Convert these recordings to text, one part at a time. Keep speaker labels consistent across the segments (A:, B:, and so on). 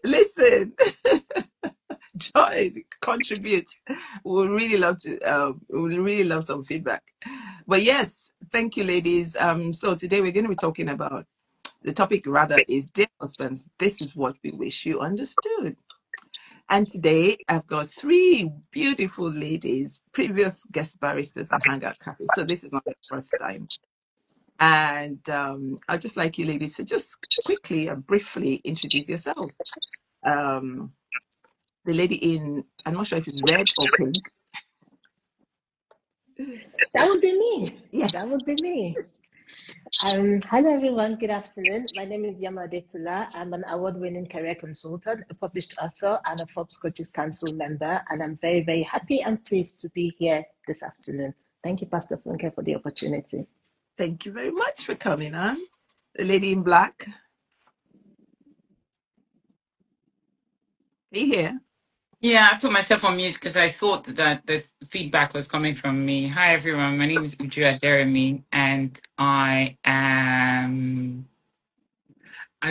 A: Listen, join, contribute. We really love to. We really love some feedback. But yes, thank you, ladies. So today we're going to be talking about the topic. Rather, is dear husbands, this is what we wish you understood. And today I've got three beautiful ladies, previous guest barristers on Hangout Cafe. So this is not the first time. And I'd just like you ladies to just quickly and briefly introduce yourself. Um, the lady in, I'm not sure if it's red or pink.
B: That would be me.
A: Yes.
B: That would be me. Hello everyone, good afternoon. My name is Yanmo Adetula. I'm an award-winning career consultant, a published author, and a Forbes Coaches Council member. And I'm very, very happy and pleased to be here this afternoon. Thank you, Pastor Funke, for the opportunity.
A: Thank you very much for coming on. The lady in black. Are you here?
C: Yeah, I put myself on mute because I thought that the feedback was coming from me. Hi, everyone. My name is Uju Aderemi, and I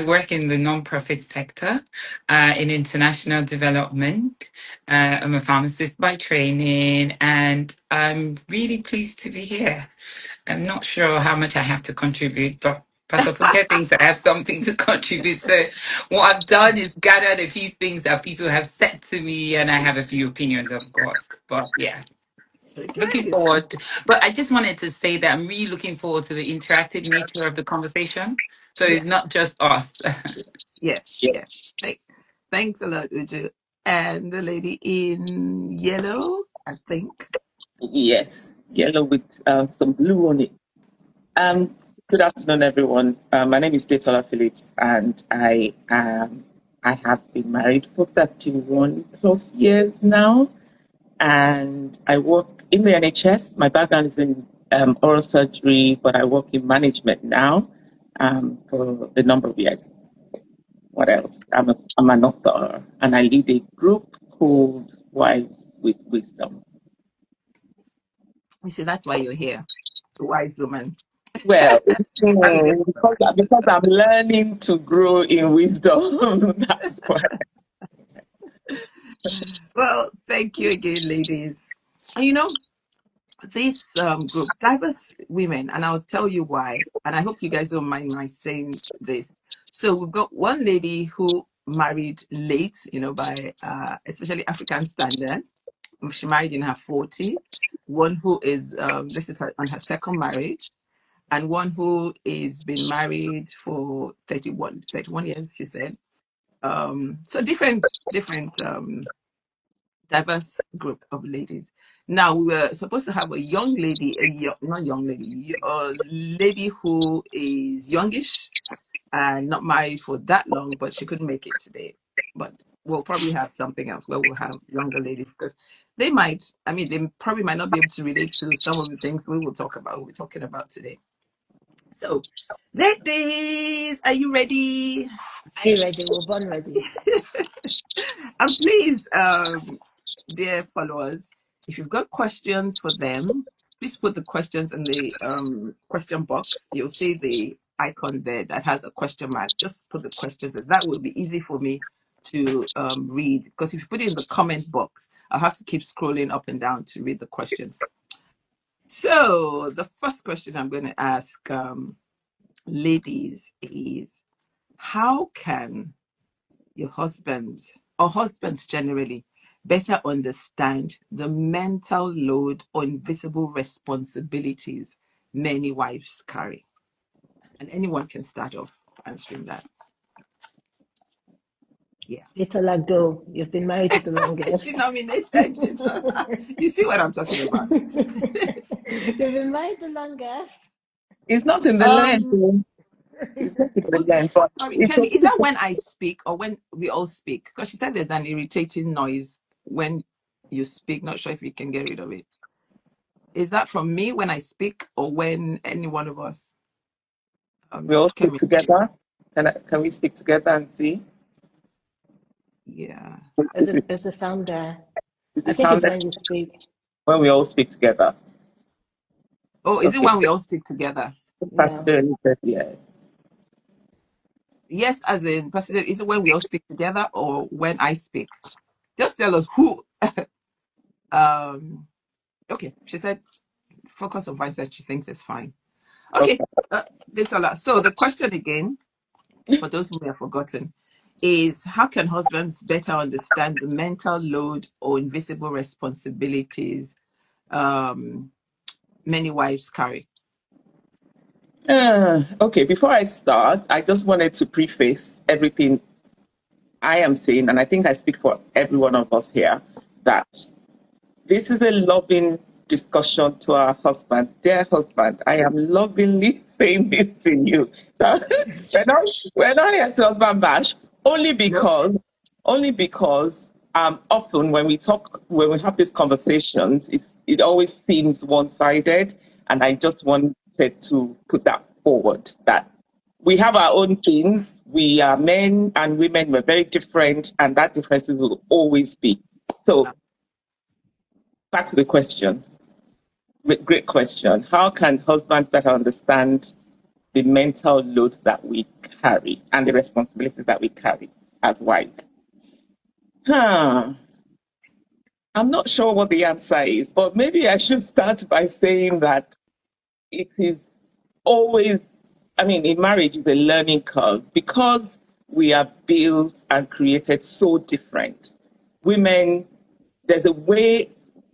C: work in the non-profit sector in international development. I'm a pharmacist by training, and I'm really pleased to be here. I'm not sure how much I have to contribute, but Pastor Funke thinks I have something to contribute. So what I've done is gathered a few things that people have said to me, and I have a few opinions, of course. But yeah, looking
A: Okay.
C: forward. But I just wanted to say that I'm really looking forward to the interactive nature of the conversation. So
A: Yeah.
C: it's not just us.
A: Yes. Yes. Thanks a lot, Uju. And the lady in yellow, I think.
D: Yes, yellow with some blue on it. Good afternoon, everyone. My name is Detola Phillips, and I have been married for 31 plus years now, and I work in the NHS. My background is in oral surgery, but I work in management now for a number of years. What else? I'm an author, and I lead a group called Wives with Wisdom.
A: You see, that's why you're here. A wise woman.
D: Well,
A: I'm here for
D: because I'm learning to grow in wisdom. That's why.
A: Well, thank you again, ladies. And you know, this group, diverse women, and I'll tell you why. And I hope you guys don't mind my saying this. So we've got one lady who married late, by especially African standard. She married in her 40. One who is this is on her second marriage, and one who is been married for 31 years, she said. So different diverse group of ladies. Now we were supposed to have a young lady, not young lady, a lady who is youngish and not married for that long, but she couldn't make it today. But we'll probably have something else where we'll have younger ladies because they probably might not be able to relate to some of the things we're talking about today. So, ladies, are you ready?
B: Are you ready? We're born ready.
A: And please, dear followers, if you've got questions for them, please put the questions in the question box. You'll see the icon there that has a question mark. Just put the questions in. That will be easy for me to read, because if you put it in the comment box, I'll have to keep scrolling up and down to read the questions. So the first question I'm going to ask ladies is, how can your husbands or husbands generally better understand the mental load or invisible responsibilities many wives carry? And anyone can start off answering that. Yeah.
B: Detola, go. You've been married the longest.
A: She nominated it. You see what I'm talking about?
B: You've been married the longest.
D: It's not in the land.
A: um
D: It's not in the land, but
A: Sorry,
D: it's
A: Kemi, is
D: okay.
A: that when I speak or when we all speak? Because she said there's an irritating noise when you speak. Not sure if you can get rid of it. Is that from me when I speak or when any one of us?
D: We all speak
A: Kemi.
D: together. Can we speak together and see?
A: Yeah.
B: Is the sound there?
D: Is
B: I
D: it
B: think it's
D: sounded
B: when you speak.
D: when we all speak together?
A: Oh, is it
D: Okay.
A: when we all speak together?
D: Pastor
B: Yeah.
D: Bernie said yes.
A: Yes, as in President, is it when we all speak together or when I speak? Just tell us who. um. Okay, she said focus on vice that she thinks is fine. Okay,
D: Okay.
A: Detola. So the question again, for those who may have forgotten, is how can husbands better understand the mental load or invisible responsibilities um, many wives carry?
D: Okay, before I start, I just wanted to preface everything I am saying, and I think I speak for every one of us here, that this is a loving discussion to our husbands. Dear husband, I am lovingly saying this to you. So we're not here to husband bash, only
A: No.
D: because often when we have these conversations, it always seems one-sided, and I just wanted to put that forward, that we have our own things. We are men and women, we're very different, and that differences will always be. So back to the question. Great question. How can husbands better understand the mental load that we carry and the responsibilities that we carry as wives? I'm not sure what the answer is, but maybe I should start by saying that it is always, in marriage is a learning curve because we are built and created so different. Women, there's a way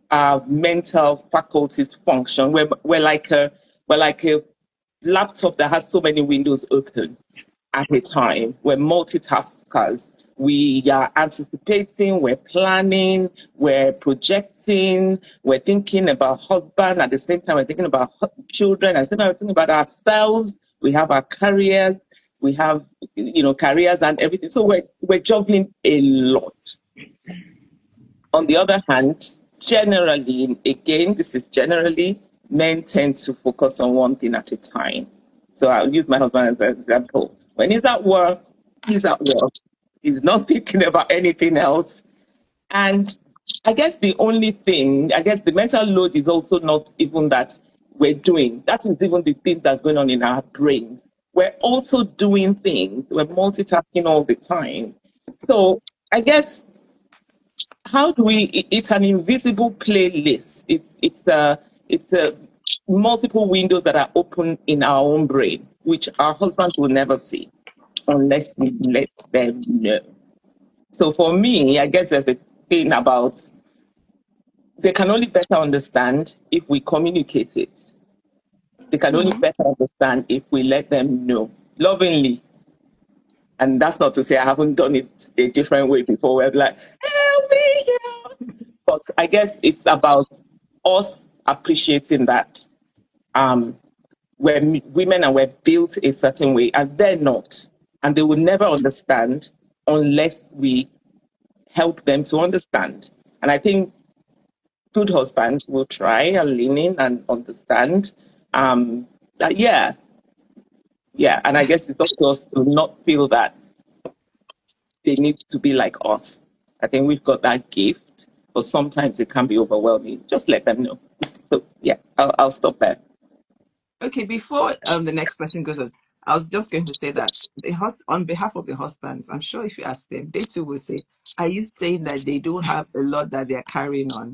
D: our mental faculties function. We're like a laptop that has so many windows open at a time. We're multitaskers. We are anticipating, we're planning, we're projecting, we're thinking about husband. At the same time, we're thinking about children. At the same time, we're thinking about ourselves. We have our careers. We have, careers and everything. So we're juggling a lot. On the other hand, generally, again, this is generally, men tend to focus on one thing at a time. So I'll use my husband as an example. When he's at work, he's at work. He's not thinking about anything else. And I guess the mental load is also not even that we're doing. That is even the things that's going on in our brains. We're also doing things. We're multitasking all the time. So I guess how do we it's an invisible playlist. It's a multiple windows that are open in our own brain, which our husbands will never see unless we let them know. So for me, I guess there's a thing about they can only better understand if we communicate it. They can only
A: Mhm.
D: better understand if we let them know lovingly. And that's not to say I haven't done it a different way before. We're like, help me, help. But I guess it's about us appreciating that we're women and we're built a certain way, and they're not. And they will never understand unless we help them to understand. And I think good husbands will try and lean in and understand. That, yeah. And I guess it's up to us to not feel that they need to be like us. I think we've got that gift, but sometimes it can be overwhelming. Just let them know. So yeah, I'll stop there.
A: Okay, before the next person goes on, I was just going to say that on behalf of the husbands, I'm sure if you ask them, they too will say, "Are you saying that they don't have a lot that they're carrying on?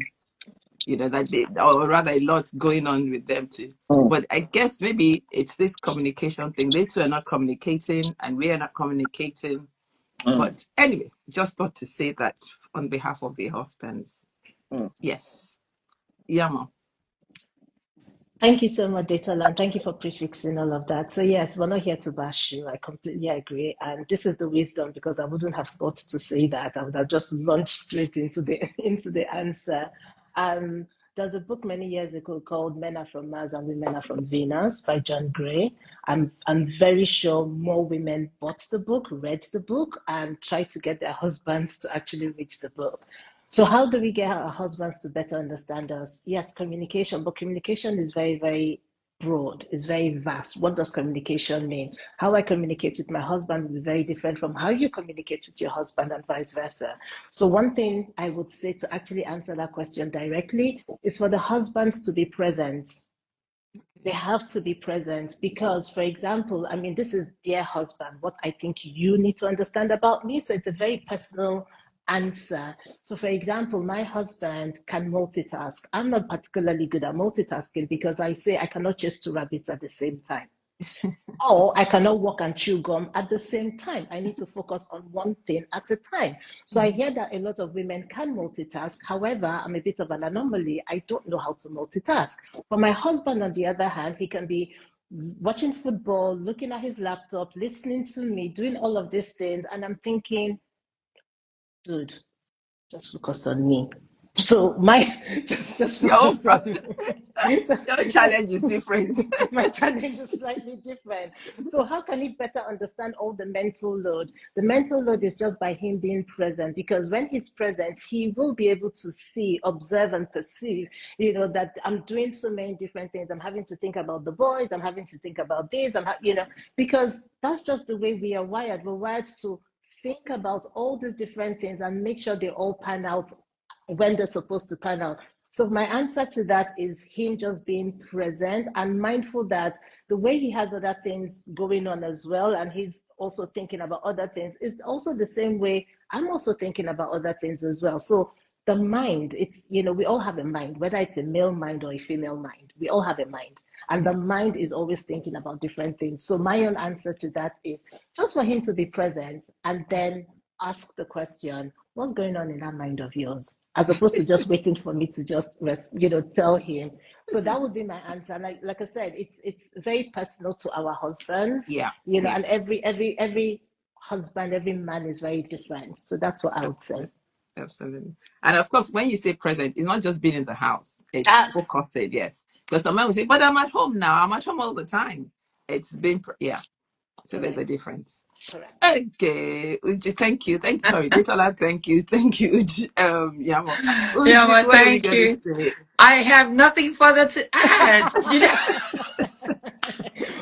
A: That they, or rather, a lot going on with them too."
D: Mm,
A: But I guess maybe it's this communication thing. They two are not communicating, and we are not communicating.
D: mm,
A: But anyway, just thought to say that on behalf of the husbands.
D: mm.
A: Yes, Yama.
B: Thank you so much, Detola, and thank you for prefixing all of that. So yes, we're not here to bash you. I completely agree, and this is the wisdom because I wouldn't have thought to say that. I would have just launched straight into the into the answer. Um, there's a book many years ago called "Men Are From Mars and Women Are From Venus" by John Gray. I'm very sure more women bought the book, read the book, and tried to get their husbands to actually read the book. So how do we get our husbands to better understand us? Yes, communication, but communication is very, very broad, it's very vast. What does communication mean? How I communicate with my husband will be very different from how you communicate with your husband and vice versa. So one thing I would say to actually answer that question directly is for the husbands to be present. They have to be present because, for example, I mean, this is dear husband, what I think you need to understand about me. So it's a very personal answer. So, for example, my husband can multitask. I'm not particularly good at multitasking because I say I cannot chase two rabbits at the same time. Or I cannot walk and chew gum at the same time. I need to focus on one thing at a time. So I hear that a lot of women can multitask. However, I'm a bit of an anomaly. I don't know how to multitask. But my husband, on the other hand, he can be watching football, looking at his laptop, listening to me, doing all of these things. And I'm thinking, dude, just focus on me. So my just
A: Your,
B: focus on me.
A: your challenge is different.
B: My challenge is slightly different. So how can he better understand all the mental load? The mental load is just by him being present, because when he's present, he will be able to see, observe, and perceive, that I'm doing so many different things. I'm having to think about the boys, I'm having to think about this, because that's just the way we are wired. We're wired to think about all these different things and make sure they all pan out when they're supposed to pan out. So my answer to that is him just being present and mindful that the way he has other things going on as well, and he's also thinking about other things, is also the same way I'm also thinking about other things as well. So the mind, we all have a mind, whether it's a male mind or a female mind, we all have a mind. And the mind is always thinking about different things. So my own answer to that is just for him to be present and then ask the question, what's going on in that mind of yours? As opposed to just waiting for me to just tell him. So that would be my answer. Like I said, it's very personal to our husbands,
A: Yeah.
B: and every husband, every man is very different. So that's what I would say.
A: Absolutely. And of course, when you say present, it's not just being in the house. It's
B: Ah,
A: focused, yes. Because the man will say, but I'm at home now. I'm at home all the time. It's been, yeah. So there's a
B: correct,
A: difference.
B: correct.
A: Okay. Uju, thank you. Thank you. Sorry. Detola, thank you. Thank you, Uju. Yanmo.
C: Yeah,
A: Uju,
C: well,
A: what are you
C: thank
A: going to
C: you.
A: say?
C: I have nothing further to add.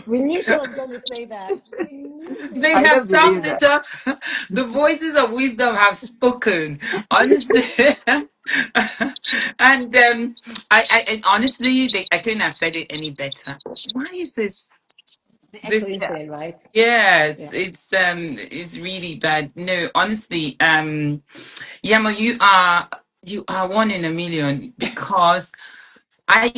B: We knew she was going to say that. We knew she was
C: They
A: I
B: going
C: have
B: to
A: don't
B: say
A: believe
C: summed
B: that.
C: it
A: that.
C: up. The voices of wisdom have spoken. Honestly. And I honestly, I couldn't have said it any better. Why is this?
B: The
C: This
B: echoing
A: Yeah.
B: thing, right?
C: Yeah,
B: Yeah.
C: it's really bad. No, honestly, Yamo, you are one in a million, because I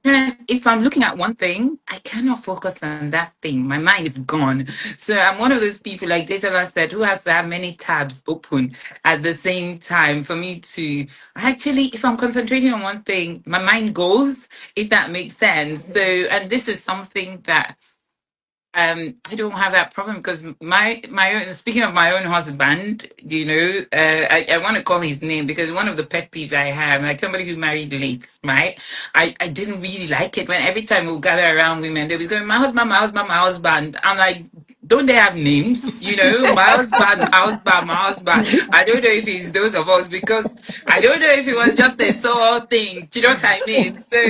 C: can, if I'm looking at one thing, I cannot focus on that thing. My mind is gone. So I'm one of those people, like Detola said, who has to have many tabs open at the same time for me to actually, if I'm concentrating on one thing, my mind goes, if that makes sense. So, and this is something that I don't have that problem, because my own, speaking of my own husband, I want to call his name, because one of the pet peeves I have, like somebody who married late, right? I didn't really like it when every time we would gather around women, they was going, my husband, my husband, my husband. I'm like, don't they have names? My husband, my husband, my husband. I don't know if it's those of us, because I don't know if it was just a sore thing. Do you know what I mean? So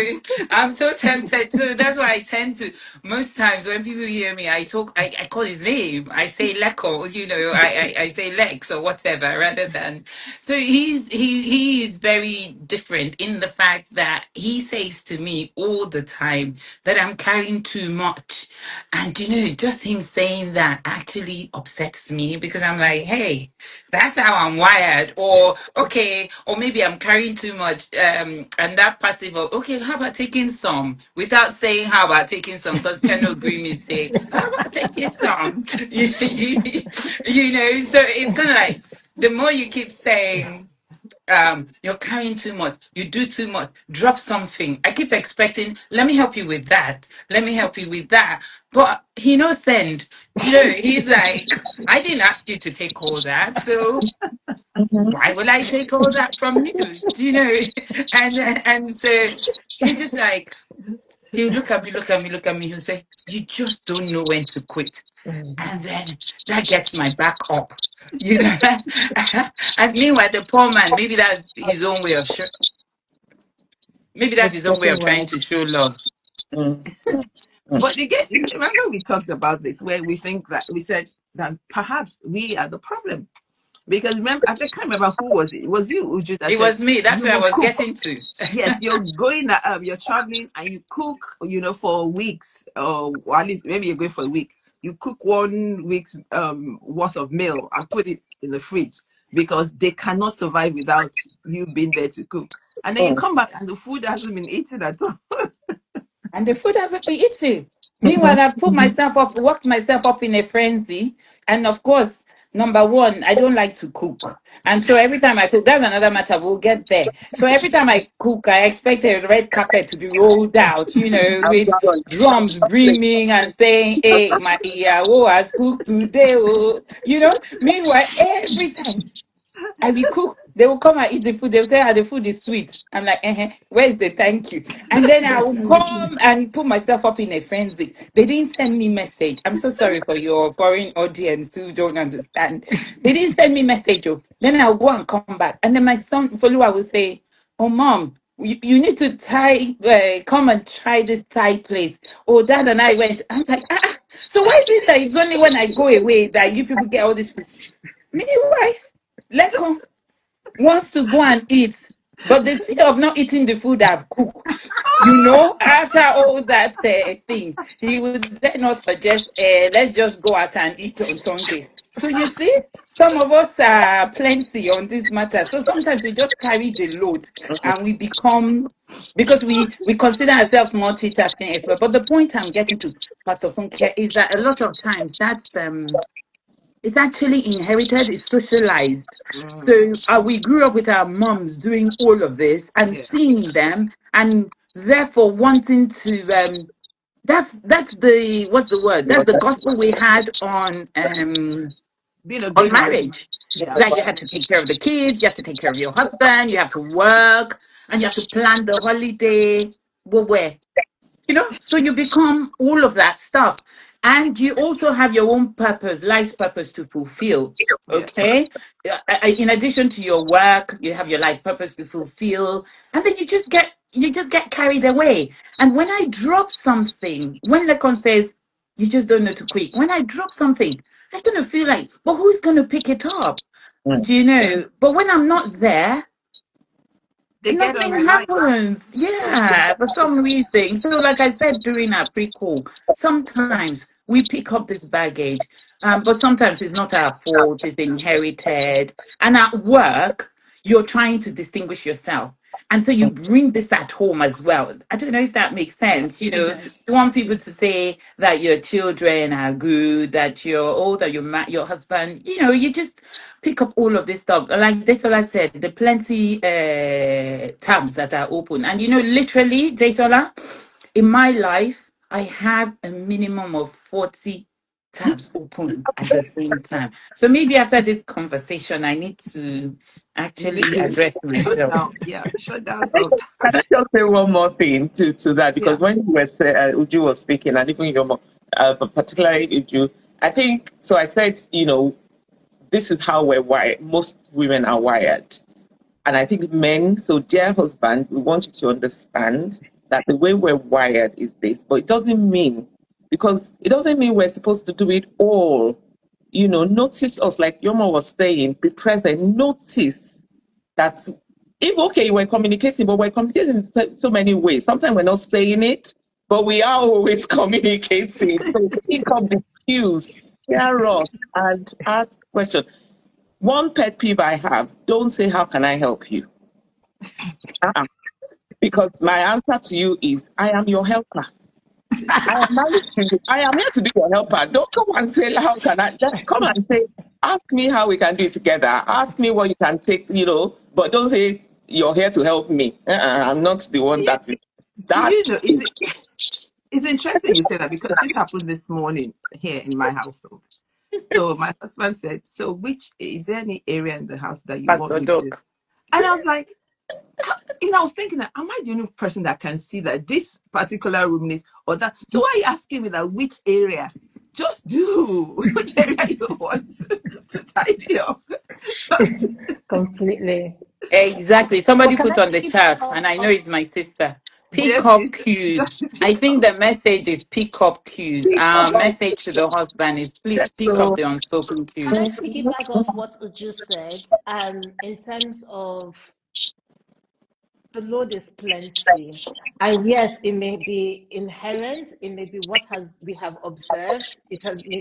C: I'm so tempted. So that's why I tend to, most times when people hear me, I call his name. I say Leko, I say Lex or whatever, rather than. So he is very different in the fact that he says to me all the time that I'm carrying too much. And just him saying that actually upsets me, because I'm like, hey, that's how I'm wired. Or okay, or maybe I'm carrying too much, and that passive of, okay, how about taking some, without saying how about taking some, because I know agree me say, how about taking some? So it's kind of like, the more you keep saying, you're carrying too much, you do too much, drop something, I keep expecting, let me help you with that, let me help you with that, but he no send. He's like, I didn't ask you to take all that, so
D: Mhm.
C: why will I take all that from you? And so he's just like, he'll look at me, look at me, look at me, he'll say, you just don't know when to quit. And then that gets my back up. you know and meanwhile, the poor man, maybe that's his own way of maybe that's
B: It's
C: his own way of
B: getting
C: trying to
B: worse.
C: show love.
D: Mm.
A: But again, remember we talked about this where we think that we said that perhaps we are the problem. Because remember, I can't remember who was it. It was you, Uju, that
C: It
A: said
C: was me. That's
A: you
C: where I
A: will
C: was
A: cook.
C: getting to.
A: Yes, you're going, you're traveling and you cook, for weeks, or at least maybe you're going for a week. You cook 1 week's worth of meal and put it in the fridge because they cannot survive without you being there to cook. And then you
D: Mm.
A: come back and the food hasn't been eaten at all.
C: And the food hasn't been eaten.
D: Mhm.
C: Meanwhile, I've put myself up, worked myself up in a frenzy. And of course, number one, I don't like to cook. And so every time I cook, that's another matter. We'll get there. So every time I cook, I expect a red carpet to be rolled out,
D: I'm
C: with
D: glad on
C: drums
D: the
C: brimming and saying, hey, my Iyawo has cooked today. Oh. Meanwhile, every time I will cook. They will come and eat the food. They will say, the food is sweet. I'm like, where's the thank you? And then I will
B: Definitely.
C: come and put myself up in a frenzy. They didn't send me message. I'm so sorry for your foreign audience who don't understand. They didn't send me message. Oh. Then I'll go and come back. And then my son, Folua, will say, oh, mom, you need to come and try this Thai place. Oh, dad and I went. I'm like, so why is it that it's only when I go away that you people get all this food? Meanwhile, Lekon wants to go and eat, but the fear of not eating the food I've cooked, after all that thing, he would then not suggest, let's just go out and eat on Sunday. So you see, some of us are plenty on this matter. So sometimes we just carry the load and we become, because we consider ourselves multitasking expert. But the point I'm getting to, Pastor Funke, is that a lot of times that's it's actually inherited, it's socialized.
A: Mm,
C: So we grew up with our moms doing all of this and
A: yeah,
C: seeing them, and therefore wanting to. That's the what's the word? That's the gospel we had
A: being a
C: on
A: good wife.
C: marriage.
A: Yeah,
C: That you had to take care of the kids, you have to take care of your husband, you have to work, and you have to plan the holiday. Well, where? So you become all of that stuff, and you also have your own purpose, life's purpose to fulfill.
A: yeah.
C: Okay. In addition to your work, you have your life purpose to fulfill, and then you just get carried away. And when I drop something, when Lekon says you just don't know to quick, when I drop something, I'm gonna feel like, but who's gonna pick it up?
D: Mm.
C: Do you know? But when I'm not there,
A: They get on
C: nothing
A: reliant.
C: happens. Yeah, for some reason. So, like I said during our pre-call, sometimes we pick up this baggage, but sometimes it's not our fault, it's inherited. And at work, you're trying to distinguish yourself. And so you bring this at home as well. I don't know if that makes
A: Yeah,
C: sense.
B: It does.
C: You want people to say that your children are good, that you're old, that your husband, you just pick up all of this stuff. Like Detola said, the plenty tabs that are open. And literally, Detola, in my life, I have a minimum of 40 tabs open at the same time. So maybe after this conversation, I need to
A: you need
C: actually
A: to
C: address
A: shut
C: myself.
A: down. Yeah, shut down some.
D: Can I just say one more thing to that?
A: Yeah,
D: Because when you were Uju was speaking, and even your mom, but particularly Uju, I think so. I said, this is how we're wired. Most women are wired. And I think men, so dear husband, we want you to understand that the way we're wired is this, but it doesn't mean we're supposed to do it all. Notice us, like Yoma was saying, be present, notice that if, okay, we're communicating, but we're communicating in so many ways. Sometimes we're not saying it, but we are always communicating. So pick up the cues, hear us, and ask questions. One pet peeve I have, don't say, how can I help you? Uh-uh. Because my answer to you is, I am your helper. I am married to you. I am here to be your helper. Don't come and say, how can I? Just come and say, ask me how we can do it together. Ask me what you can take, but don't say, you're here to help me. I'm not the one
A: yeah.
D: that is.
A: Do
D: That
A: you know? It's interesting you say that because this happened this morning here in my household. So my husband said, "So, which is there any area in the house that you want
C: Pastor
A: me to?"
C: Doc.
A: And I was like, I was thinking, am I the only person that can see that this particular room needs or that? So why are you asking me that which area? Just do which area you want to tidy up. Just
B: Completely.
C: Exactly.
B: But
C: Somebody
B: can
C: put
B: I
C: on the chat,
B: piggyback
C: and I know
B: on?
C: it's my sister. Pick
A: Yes,
C: up
A: please.
C: cues.
A: Just
C: I
A: pick
C: think
A: up.
C: the message is pick up cues. Our message to the husband is please pick up
D: So,
C: the unspoken
B: Can I
C: cues.
B: piggyback off what Uju said? In terms of the load is plenty. And yes, it may be inherent, it may be what has we have observed,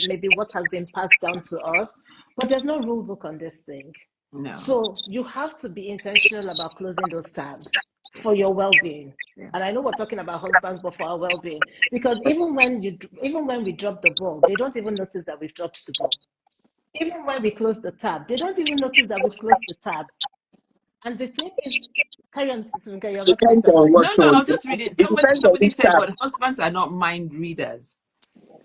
B: maybe what has been passed down to us, but there's no rule book on this thing.
A: No.
B: So you have to be intentional about closing those tabs for your well-being.
A: Yeah.
B: And I know we're talking about husbands, but for our well-being, because even when we drop the ball, they don't even notice that we've dropped the ball. Even when we close the tab, they don't even notice that we've closed the tab. And the thing is, carry on, Sunke, you're about to say
D: depends on
B: something.
D: what
A: No, no, I
D: tone.
A: was just reading.
D: It depends on
A: Somebody
D: which
A: said,
D: tab.
A: but husbands are not mind readers.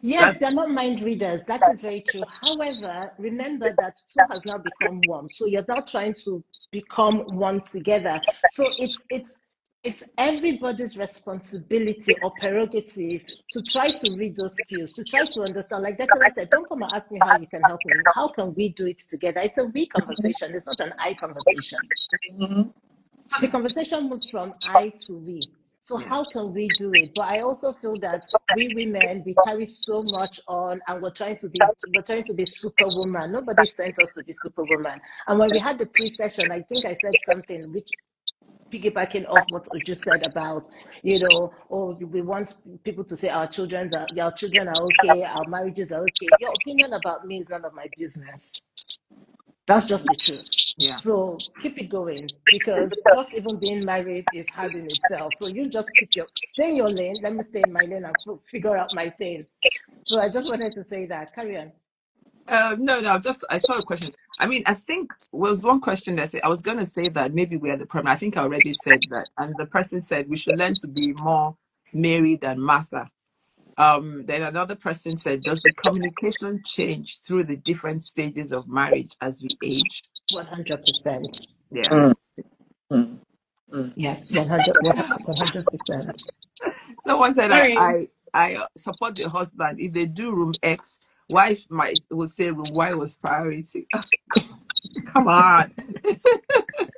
B: Yes,
A: That's
B: they're not mind readers. That is very true. However, remember that two has now become one. So you're now trying to become one together. So it's everybody's responsibility or prerogative to try to read those cues, to try to understand. Like Detola said, don't come and ask me how you can help me. How can we do it together? It's a we conversation. It's not an I conversation.
D: Mhm.
B: So the conversation moves from I to we. So
A: yeah.
B: how can we do it? But I also feel that we women, we carry so much on, and we're trying to be superwoman. Nobody sent us to be superwoman. And when we had the pre-session, I think I said something which piggybacking off what you just said about, oh, we want people to say our children are okay, our marriages are okay. Your opinion about me is none of my business. That's just the truth.
A: Yeah.
B: So keep it going, because just even being married is hard in itself. So you just stay in your lane. Let me stay in my lane and figure out my thing. So I just wanted to say that. Carry on.
A: No, I saw a question. I mean, I think was one question that I was going to say that maybe we are the problem. I think I already said that, and the person said we should learn to be more Mary than Martha. Then another person said, does the communication change through the different stages of marriage as we age?
B: 100%.
A: Yeah.
D: Mm, mm, mm.
B: Yes, 100%.
A: Someone said
C: Sorry.
A: I support the husband. If they do room X, wife might will say room Y was priority. Come on.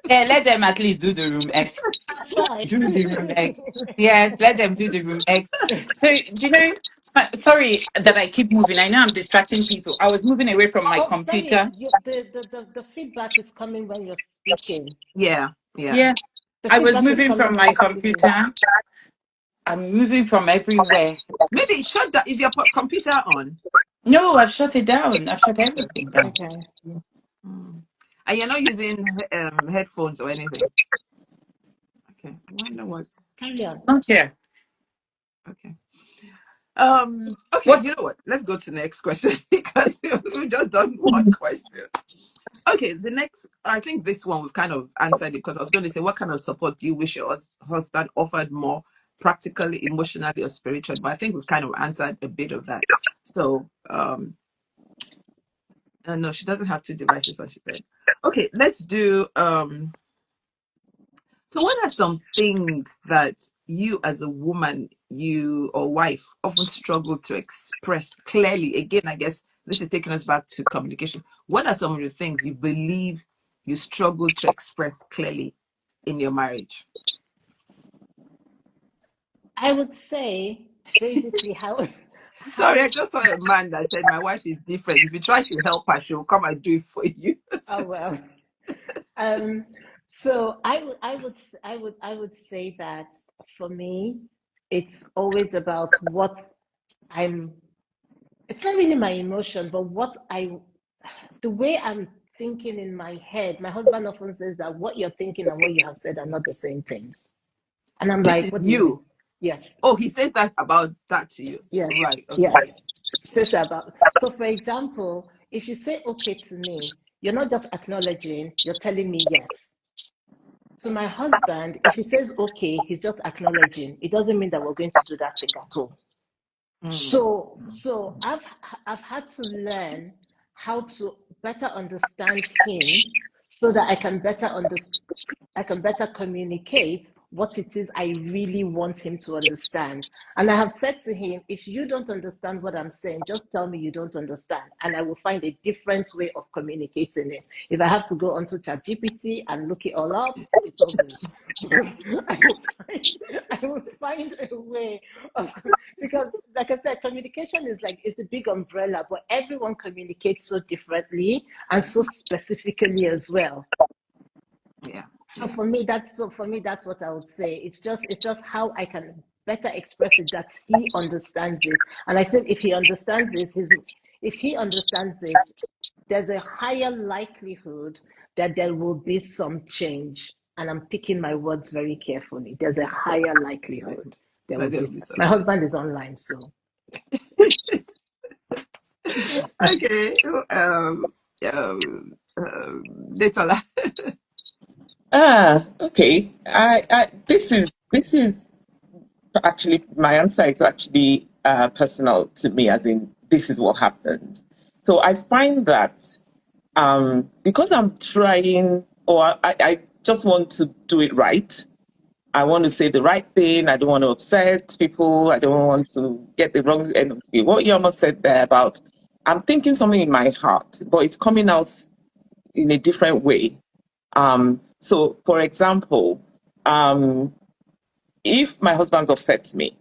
C: Yeah, let them at least do the room X.
B: That's right.
C: Do the room X. Yes, let them do the room X. So, do you know, sorry that I keep moving. I know I'm distracting people. I was moving away from my
B: Oh, sorry.
C: computer.
B: The feedback is coming when you're speaking.
A: Yeah, yeah.
C: Yeah,
B: The
C: I was
B: feedback is
C: moving
B: coming
C: from
B: when
C: my
B: you're speaking.
C: computer. I'm moving from everywhere.
A: Maybe shut that. Is your computer on?
C: No, I've shut it down. I've shut everything down.
B: Okay.
A: Hmm. And you're not using headphones or anything. Okay. I wonder what.
B: Carry on.
C: Not here.
A: Okay. Okay,
C: What?
A: you know what? Let's go to the next question because we've just done one question. Okay, the next, I think this one we've kind of answered it because I was going to say, what kind of support do you wish your husband offered more practically, emotionally, or spiritually? But I think we've kind of answered a bit of that. So, no, she doesn't have two devices, as she said. Okay, let's do. So, what are some things that you, as a woman, you or wife, often struggle to express clearly? Again, I guess this is taking us back to communication. What are some of the things you believe you struggle to express clearly in your marriage?
B: I would say basically
A: Sorry,
B: how
A: I just saw a man that said my wife is different. If you try to help her, she'll come and do it for you.
B: oh well. Um so I would say that for me it's always about what I'm it's not really my emotion, but the way I'm thinking in my head. My husband often says that what you're thinking and what you have said are not the same things. And I'm
A: This
B: like,
A: is
B: what do you mean?
A: you.
B: Yes.
A: Oh, he says that about that to you.
B: Yes,
A: Right. Okay.
B: yes. Says about. So, for example, if you say okay to me, you're not just acknowledging, you're telling me yes. To my husband, if he says okay, he's just acknowledging. It doesn't mean that we're going to do that thing at all.
A: Mm.
B: So I've had to learn how to better understand him so that I can better communicate what it is I really want him to understand. And I have said to him, if you don't understand what I'm saying, just tell me you don't understand, and I will find a different way of communicating it. If I have to go onto ChatGPT and look it all up, it's all good. I will find a way of, because like I said, communication is like, it's a big umbrella, but everyone communicates so differently and so specifically as well.
A: Yeah.
B: So for me, that's what I would say. It's just how I can better express it that he understands it. And I think if he understands it, there's a higher likelihood that there will be some change. And I'm picking my words very carefully. There's a higher likelihood there will be
A: There'll be
B: some.
A: some
B: My
A: change.
B: husband is online, so
A: Okay. Detola.
D: Okay. This is actually, my answer is actually personal to me, as in this is what happens. So I find that because I'm trying, or I just want to do it right. I want to say the right thing. I don't want to upset people. I don't want to get the wrong end of it. What Yama said there about, I'm thinking something in my heart, but it's coming out in a different way. So, for example, if my husband's upset me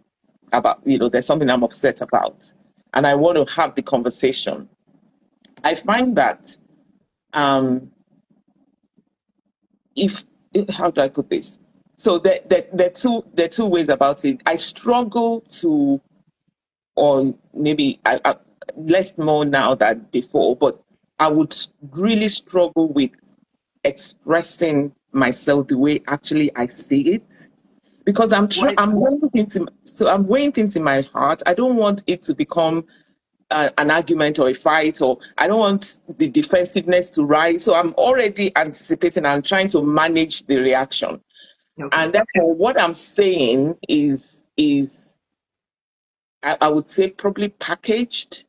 D: about, there's something I'm upset about, and I want to have the conversation, I find that um, if how do I put this? So there are two ways about it. I struggle to, or maybe I less more now than before, but I would really struggle with expressing myself the way actually I see it, because
A: Why is
D: I'm
A: that?
D: weighing things in my heart. I don't want it to become an argument or a fight, or I don't want the defensiveness to rise. So I'm already anticipating and trying to manage the reaction.
A: Okay.
D: And therefore, what I'm saying is I would say probably packaged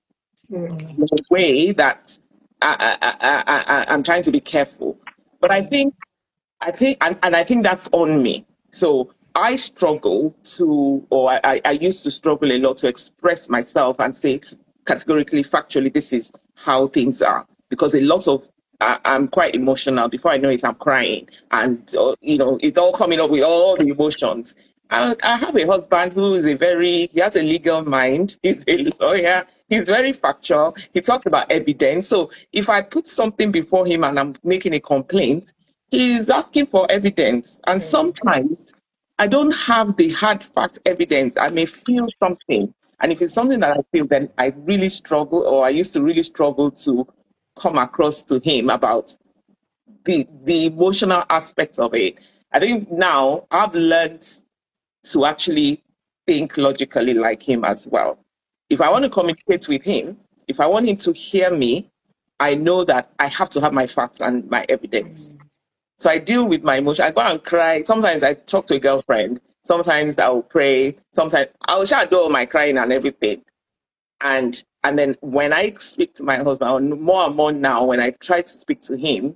D: in a way that I'm trying to be careful. But and I think that's on me. So I struggle to, or I used to struggle a lot to express myself and say categorically, factually, this is how things are. Because a lot of, I'm quite emotional. Before I know it, I'm crying. And, it's all coming up with all the emotions. I have a husband who is he has a legal mind. He's a lawyer. He's very factual. He talks about evidence. So if I put something before him and I'm making a complaint, he's asking for evidence. And sometimes I don't have the hard fact evidence. I may feel something. And if it's something that I feel, then I really struggle, or I used to really struggle to come across to him about the emotional aspect of it. I think now I've learned to actually think logically like him as well. If I want to communicate with him, if I want him to hear me, I know that I have to have my facts and my evidence. So I deal with my emotion. I go and cry. Sometimes I talk to a girlfriend. Sometimes I'll pray. Sometimes I'll shut do all my crying and everything. And then when I speak to my husband, or more and more now, when I try to speak to him,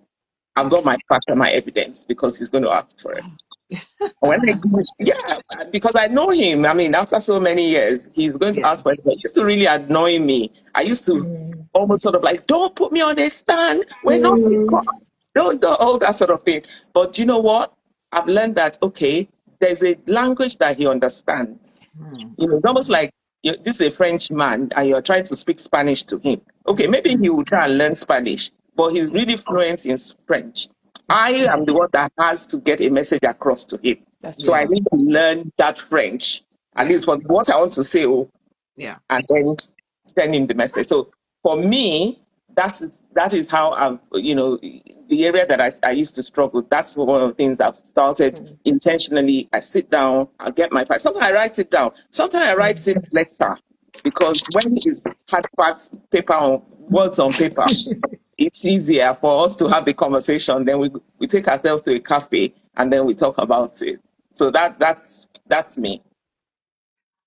D: I've got my facts and my evidence, because he's going to ask for it. When I go, yeah, because I know him. I mean, after so many years, he's going to
A: Yeah.
D: ask for it. It used to really annoy me. I used to almost sort of like, don't put me on a stand. We're not in court. Don't do all that sort of thing. But you know what? I've learned that, okay, there's a language that he understands.
A: Hmm.
D: It's almost like this is a French man and you're trying to speak Spanish to him. Okay, maybe he will try and learn Spanish, but he's really fluent in French. I am the one that has to get a message across to him.
B: that's
D: So I
A: Yeah.
B: true.
D: need to learn that French, at
A: Yeah.
D: least for what I want to say,
A: Yeah.
D: and then send him the message. So for me, that is how the area that I used to struggle. That's one of the things I've started intentionally. I sit down, I get my facts. Sometimes I write it down. Sometimes I write it letter, because when it's hard facts, words on paper, it's easier for us to have the conversation. Then we take ourselves to a cafe and then we talk about it. So that's me.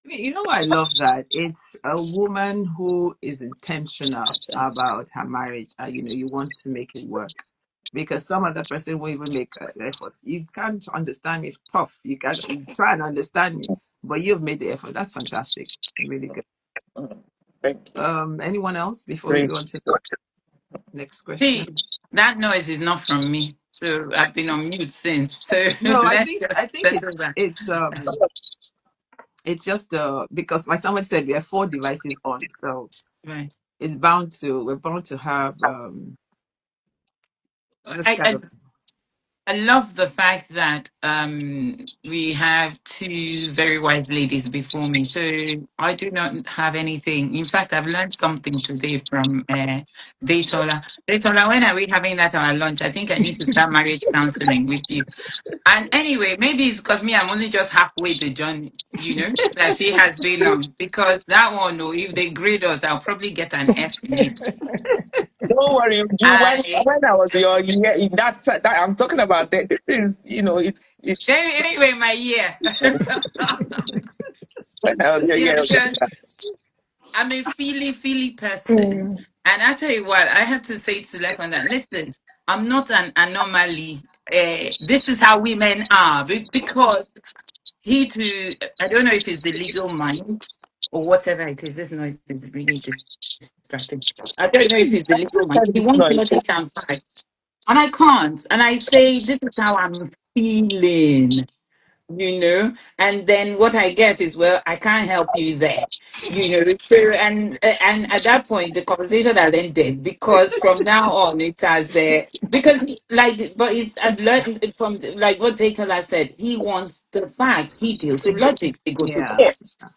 A: I mean, you know, I love that. It's a woman who is intentional about her marriage. You want to make it work. because some other person will even make an effort. You can't understand me. Tough. You try and understand me, but you've made the effort. That's fantastic. Really good.
D: Thank you.
A: Anyone else before we
D: Great.
A: go on to the next question?
C: See, that noise is not from me. So I've been on mute since. So
A: No, I
C: let's
A: think
C: just
A: I think
C: settle that.
A: it's just because like someone said we have 4 devices on, so
C: Right.
A: we're bound to have this
C: I,
A: kind
C: I
A: of.
C: I love the fact that we have two very wise ladies before me. So I do not have anything. In fact, I've learned something today from Detola. Detola, when are we having that at our lunch? I think I need to start marriage counseling with you. And anyway, maybe it's because me, I'm only just halfway the journey, that she has been on. Because that one, oh, if they grade us, I'll probably get an F in it.
D: Don't worry, Uju.
C: I
D: When I was your year, that I'm talking about that. This is, it's
C: anyway, my year.
D: when I was your year.
C: Because I'm a feely person.
B: Mm.
C: And I tell you what, I had to say to Lefon that, listen, I'm not an anomaly. This is how women are. Because he too, I don't know if it's the legal mind or whatever it is. This noise is really distracting. I don't know if it's the legal mind. He wants
D: Noise.
C: logic and facts. And I can't. And I say, this is how I'm feeling. And then what I get is, well, I can't help you there. So, and at that point the conversation had ended, because from now on it has because like, but it's, I've learned from like what Datola said. He wants the fact, he deals with logic, they go to
A: Yeah.
C: court,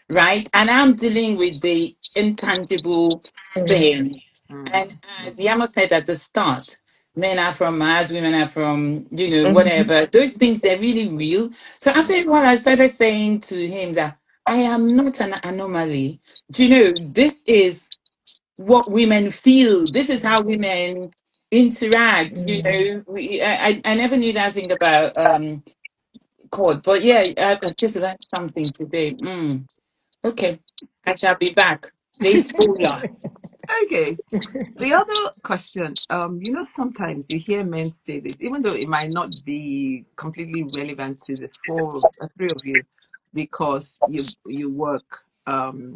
C: right? And I'm dealing with the intangible thing. And as
A: Mm.
C: Yama said at the start, men are from Mars, women are from,
D: Mhm.
C: whatever. Those things, they're really real. So after a while, I started saying to him that I am not an anomaly. This is what women feel. This is how women interact. I never knew that thing about court. But yeah, I just learned something today. Okay, I shall be back. Date Ola.
A: Okay. The other question, sometimes you hear men say this, even though it might not be completely relevant to the three of you, because you work,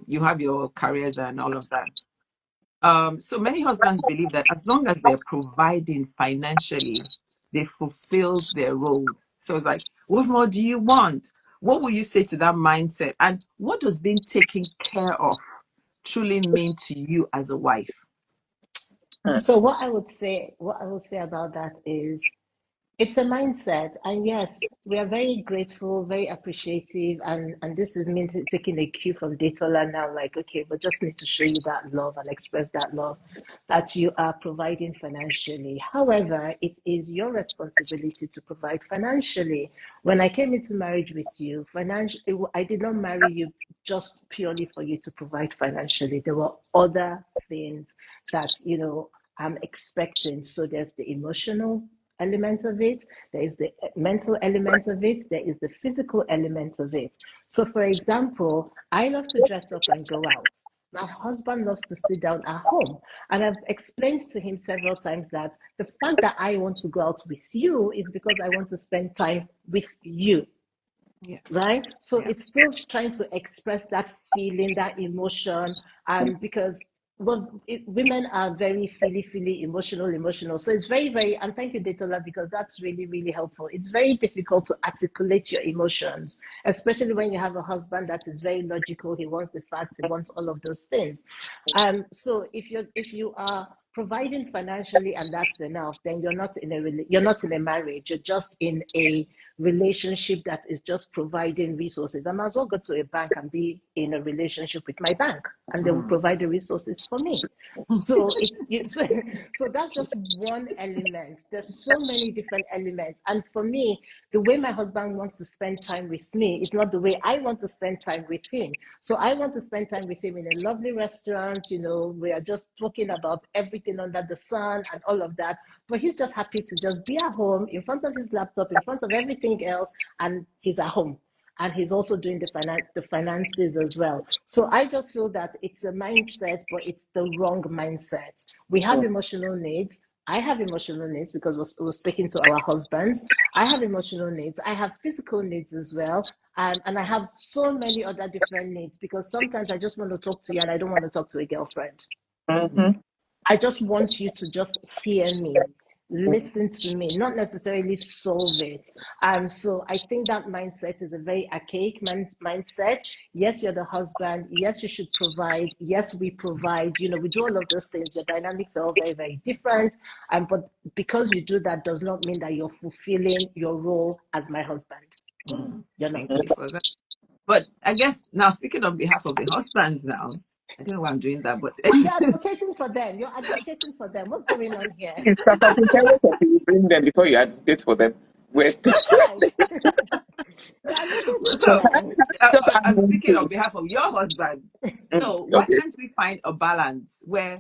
A: you have your careers and all of that. So many husbands believe that as long as they're providing financially, they fulfilled their role. So it's like, what more do you want? What will you say to that mindset? And what does being taken care of truly mean to you as a wife?
B: So what I would say about that is it's a mindset, and yes, we are very grateful, very appreciative, and this is me taking a cue from Datola now. Like, okay, but just need to show you that love and express that love that you are providing financially. However, it is your responsibility to provide financially. When I came into marriage with you, I did not marry you just purely for you to provide financially. There were other things that I'm expecting. So there's the emotional element of it, there is the mental element of it, there is the physical element of it. So, for example, I love to dress up and go out. My husband loves to sit down at home. And I've explained to him several times that the fact that I want to go out with you is because I want to spend time with you,
A: Yeah.
B: right? So
A: Yeah.
B: it's still trying to express that feeling, that emotion, and because women are very feely, emotional. So it's very, very, and thank you, Datola, because that's really, really helpful. It's very difficult to articulate your emotions, especially when you have a husband that is very logical. He wants the facts, he wants all of those things. So if you are providing financially and that's enough, then you're not in a marriage. You're just in a relationship that is just providing resources. I might as well go to a bank and be in a relationship with my bank, and they will
A: Mm.
B: provide the resources for me. So that's just one element. There's so many different elements, and for me, the way my husband wants to spend time with me is not the way I want to spend time with him. So I want to spend time with him in a lovely restaurant. We are just talking about everything under the sun and all of that. But he's just happy to just be at home in front of his laptop, in front of everything else, and he's at home. And he's also doing the finances as well. So I just feel that it's a mindset, but it's the wrong mindset. We have emotional needs. I have emotional needs because we're speaking to our husbands. I have emotional needs. I have physical needs as well. And I have so many other different needs because sometimes I just want to talk to you and I don't want to talk to a girlfriend.
D: Mm-hmm.
B: I just want you to just hear me, listen to me, not necessarily solve it. So I think that mindset is a very archaic mindset. Yes, you're the husband. Yes, you should provide. Yes, we provide. We do all of those things. Your dynamics are all very, very different. But because you do that does not mean that you're fulfilling your role as my husband. You're not.
A: Thank you for that. But I guess now speaking on behalf of the husband now, I don't know why I'm doing that, but
B: Oh, you're advocating for them. You're advocating for them. What's going on here?
D: It's you bring them before you advocate for them. Wait.
B: That's right. You're advocating for
A: so
B: them.
D: Just add
A: I'm
D: one
A: speaking on
D: thing.
A: behalf of your husband. So why
D: Okay.
A: can't we find a balance where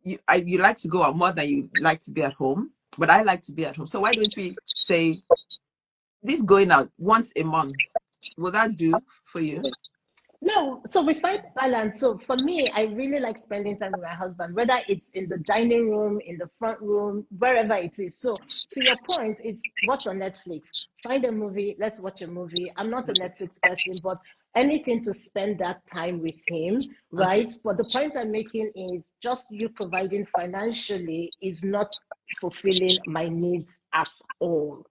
A: you like to go out more than you like to be at home, but I like to be at home. So why don't we say this going out once a month? Will that do for you?
B: No, so we find balance. So for me, I really like spending time with my husband, whether it's in the dining room, in the front room, wherever it is. So to your point, it's what's on Netflix. Find a movie, let's watch a movie. I'm not a Netflix person, but anything to spend that time with him,
A: Okay.
B: right? But the point I'm making is just you providing financially is not fulfilling my needs at all.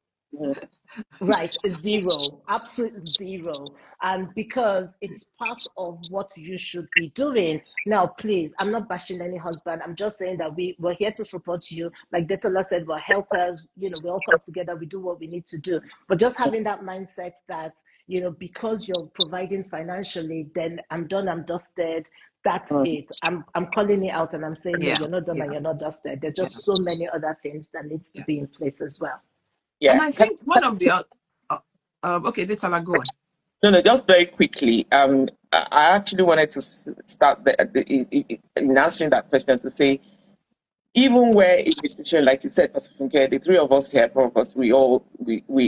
B: Right, zero, absolute zero. And because it's part of what you should be doing. Now, please, I'm not bashing any husband. I'm just saying that we're here to support you. Like Detola said, we're helpers, we all come together, we do what we need to do. But just having that mindset that, because you're providing financially, then I'm done, I'm dusted. That's it. I'm calling it out and I'm saying, no,
A: Yeah.
B: you're not done
A: Yeah.
B: and you're not dusted. There's
A: Yeah.
B: just so many other things that needs to
A: Yeah.
B: be in place as well.
A: And
D: Yeah.
A: I think one of the okay, Detala, go on.
D: No, just very quickly. I actually wanted to start in answering that question to say, even where in a situation like you said, Pastor Funke, the three of us here, four of us, we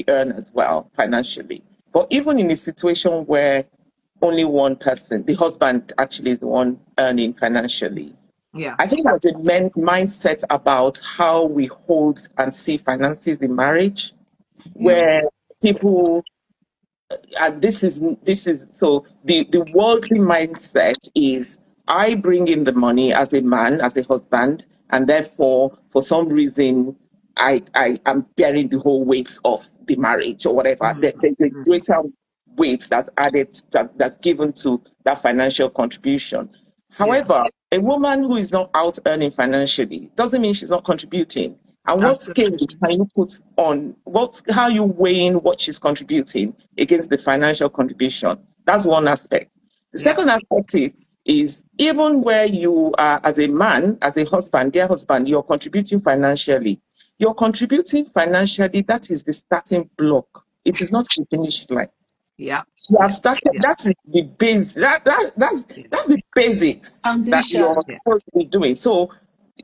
D: earn as well financially. But even in a situation where only one person, the husband actually is the one earning financially,
A: Yeah.
D: I think there's a mindset about how we hold and see finances in marriage,
A: Yeah.
D: where people, and this is so the worldly mindset is, I bring in the money as a man, as a husband, and therefore for some reason I am bearing the whole weight of the marriage or whatever. There's a greater weight that's added, that's given to that financial contribution.
A: Yeah.
D: However, a woman who is not out earning financially doesn't mean she's not contributing. And what scale
A: Absolutely.
D: can you put on how are you weighing what she's contributing against the financial contribution? That's one aspect. The
A: Yeah.
D: second aspect is even where you are as a man, as a husband, dear husband, you're contributing financially. You're contributing financially, that is the starting block. It is not the finish line.
A: Yeah.
D: You have
A: Yeah.
D: started,
A: Yeah.
D: that's the base,
A: Yeah.
D: that's the basics that you're
B: Foundation.
A: Yeah.
D: supposed to be doing. So